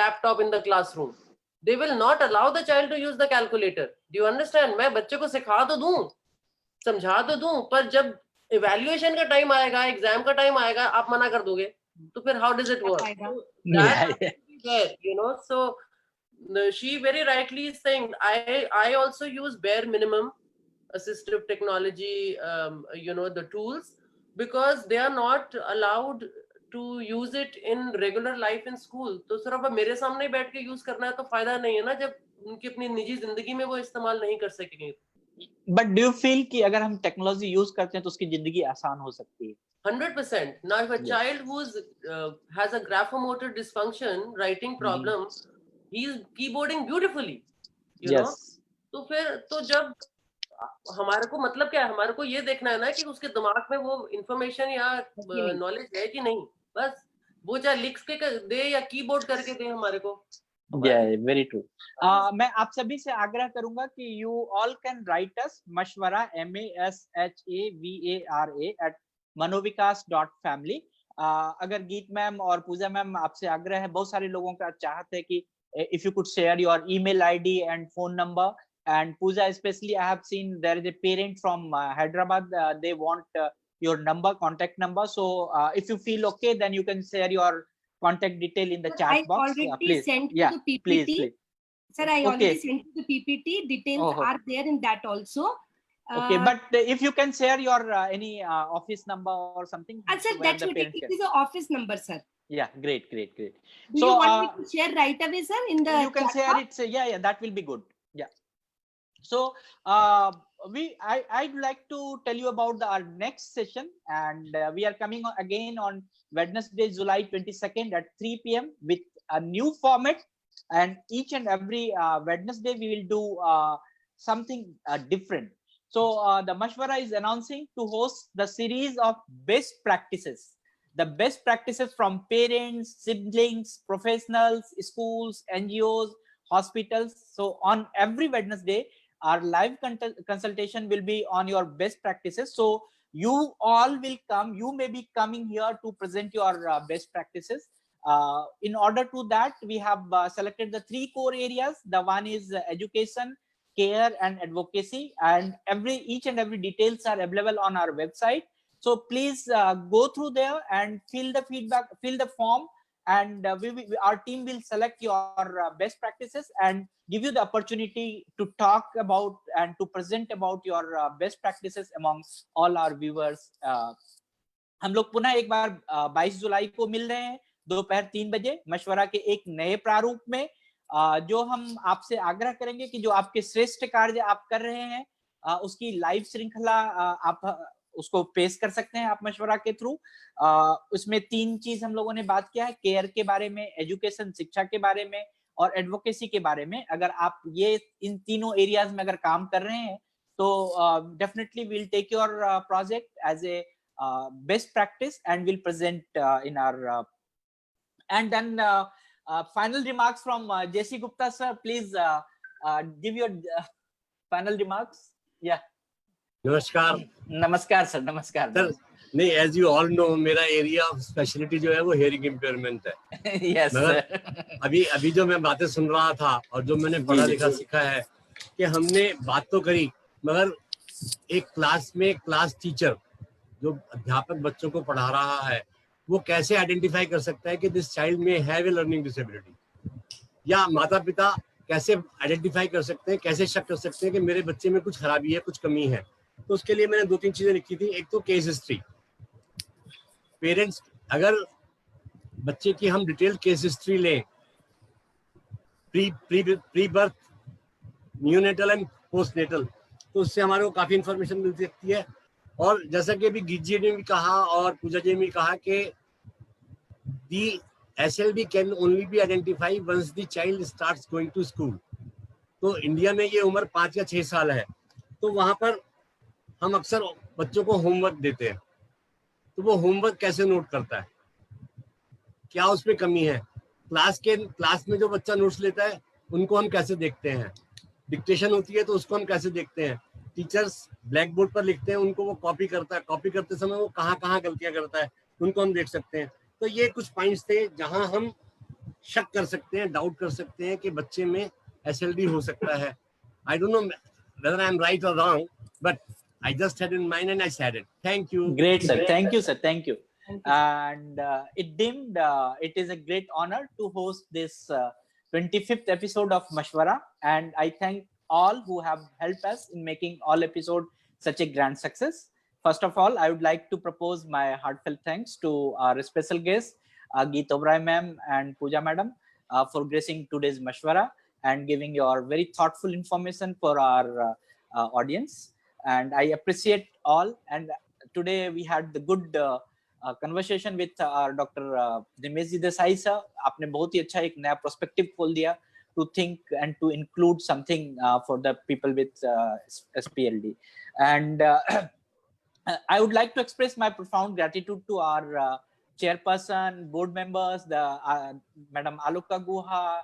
laptop in the classroom. They will not allow the child to use the calculator. Do you understand? मैं बच्चे को सिखा तो दूं, समझा तो दूं, पर जब evaluation का टाइम आएगा, एग्जाम का टाइम आएगा, आप मना कर दोगे, तो फिर how does it work? So that there, you know. So she very rightly is saying, I also use bare minimum assistive technology, you know, the tools, because they are not allowed to use it in regular life in school. तो सिर्फ अब मेरे सामने बैठ के यूज करना है तो फायदा नहीं है ना, जब उनकी अपनी निजी जिंदगी में वो इस्तेमाल नहीं कर सकेंगे।
But do you feel कि अगर हम टेक्नोलॉजी यूज करते हैं तो उसकी जिंदगी आसान हो सकती है?
100%. Now if a child who's has a graphomotor dysfunction, writing problem, he is keyboarding beautifully, you know. तो फिर तो जब हमारे को मतलब क्या है, हमारे को ये देखना है ना कि उसके दिमाग में वो इंफॉर्मेशन या नॉलेज है कि नहीं, बस वो चाहे लिख के दे या कीबोर्ड करके दे हमारे को।
Very true. मैं आप सभी से आग्रह करूंगा कि यू ऑल कैन राइट अस मशवरा mashvara@manovikas.family। अगर गीत मैम और पूजा मैम, आपसे आग्रह है, बहुत सारे लोगों का चाहत है कि if you could share your email ID and phone number, and Pooja especially, I have seen there is a parent from Hyderabad, they want your number, contact number, so if you feel okay, then you can share your contact detail in the chat box.
I already sent you the PPT.
Please.
Sir, I already sent you the PPT, details are there in that also.
Okay, but if you can share your any office number or something.
Sir, that's what it is, an office number, sir.
Yeah, great.
Do you want me to share right away, sir, in the
you can share it. Yeah, that will be good. Yeah. So I'd like to tell you about our next session, and we are coming again on Wednesday, July 22nd at 3 p.m. with a new format, and each and every Wednesday we will do something different. So the Mashwara is announcing to host the series of best practices, the best practices from parents, siblings, professionals, schools, NGOs, hospitals. So on every Wednesday, our live consultation will be on your best practices. So you all will come, you may be coming here to present your best practices. In order to that, we have selected the 3 core areas. The one is education, care, and advocacy, and each and every details are available on our website. So please go through there and fill the feedback, fill the form, and our team will select your best practices and give you the opportunity to talk about and to present about your best practices among all our viewers. हम लोग पुनः एक बार 22 जुलाई को मिल रहे हैं दोपहर 3 बजे मशवरा के एक नए प्रारूप में, जो हम आपसे आग्रह करेंगे कि जो आपके श्रेष्ठ कार्य आप कर रहे हैं उसकी लाइव श्रृंखला आप उसको पेश कर सकते हैं आप मशवरा के थ्रू। उसमें 3 चीज हम लोगों ने बात किया है, केयर के बारे में, एजुकेशन शिक्षा के बारे में, और एडवोकेसी के बारे में। अगर आप ये इन तीनों एरियाज में अगर काम कर रहे हैं तो definitely will take your project as a best practice and will present in our and then final remarks from JC Gupta sir. Please give your final remarks. Yeah. नमस्कार सर। नमस्कार सर।
नहीं, एज यू ऑल नो मेरा एरिया ऑफ स्पेशलिटी जो है वो हेयरिंग इम्पेयरमेंट है।
Yes sir.
अभी जो मैं बातें सुन रहा था और जो मैंने पढ़ा लिखा सीखा है कि हमने बात तो करी, मगर एक क्लास में क्लास टीचर जो अध्यापक बच्चों को पढ़ा रहा है वो कैसे आइडेंटिफाई कर सकता है कि दिस चाइल्ड में हैव ए लर्निंग डिसेबिलिटी, या माता पिता कैसे आइडेंटिफाई कर सकते हैं, कैसे शक कर सकते हैं कि मेरे बच्चे में कुछ खराबी है, कुछ कमी है। तो उसके लिए मैंने 2-3 चीजें लिखी थी। एक तो केस हिस्ट्री, पेरेंट्स अगर बच्चे की हम डिटेल केस हिस्ट्री लें, pre birth, neonatal and postnatal, तो उससे हमारे को काफी इंफॉर्मेशन मिल सकती है। और जैसा कि अभी गीत जी ने भी कहा और पूजा जी ने भी कहा कि the SLD can only be identify once the child starts going to school. तो इंडिया में ये उम्र 5 या 6 साल है, तो वहां पर हम अक्सर बच्चों को होमवर्क देते हैं, तो वो होमवर्क कैसे नोट करता है, क्या उसमें कमी है, क्लास में जो बच्चा नोट्स लेता है उनको हम कैसे देखते हैं, डिक्टेशन होती है तो उसको हम कैसे देखते हैं, टीचर्स ब्लैक बोर्ड पर लिखते हैं उनको वो कॉपी करता है, कॉपी करते समय वो कहाँ गलतियां करता है उनको हम देख सकते हैं। तो ये कुछ पॉइंट्स थे जहां हम शक कर सकते हैं, डाउट कर सकते हैं कि बच्चे में SLD हो सकता है। I don't know whether I am right or wrong, but I just had in mind and I said it. Thank you.
Great sir. Thank you sir. Thank you. And it is a great honor to host this 25th episode of Mashwara, and I thank all who have helped us in making all episode such a grand success. First of all, I would like to propose my heartfelt thanks to our special guests, Geet Oberoi ma'am and Pooja madam, for gracing today's Mashwara and giving your very thoughtful information for our audience. And I appreciate all. And today we had the good conversation with our Dr. Dinesh Desai sir. आपने बहुत ही अच्छा एक नया perspective खोल दिया to think and to include something for the people with SPLD. And I would like to express my profound gratitude to our chairperson, board members, the Madam Aluka Guha,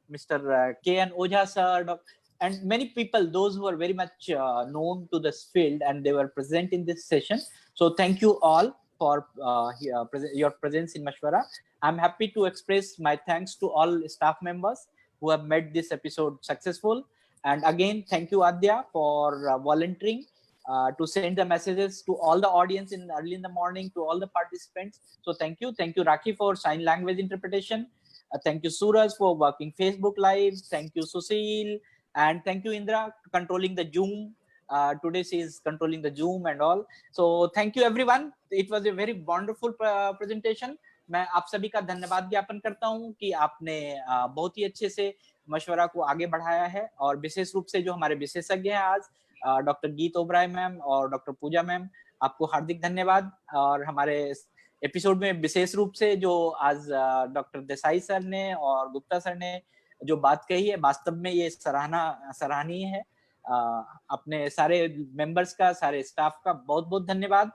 Mr. K.N. Ojha sir, and many people, those who are very much known to this field, and they were present in this session. So thank you all for your presence in Mashwara. I'm happy to express my thanks to all staff members who have made this episode successful. And again, thank you Adya for volunteering to send the messages to all the audience in early in the morning, to all the participants. So thank you Rakhi for sign language interpretation. Thank you Suraj for working Facebook Live. Thank you Susil, and thank you Indra controlling the Zoom. Today she is controlling the Zoom and all. So thank you everyone. It was a very wonderful presentation. मैं आप सभी का धन्यवाद ज्ञापन करता हूं कि आपने बहुत ही अच्छे से मशवरा को आगे बढ़ाया है, और विशेष रूप से जो हमारे विशेषज्ञ हैं आज, डॉक्टर गीत ओबराय मैम और डॉक्टर पूजा मैम, आपको हार्दिक धन्यवाद। और हमारे एपिसोड में विशेष रूप से जो आज डॉक्टर देसाई सर ने और गुप्ता सर ने जो बात कही है, वास्तव में ये सराहनीय है। अपने सारे मेंबर्स का, सारे स्टाफ का बहुत बहुत धन्यवाद।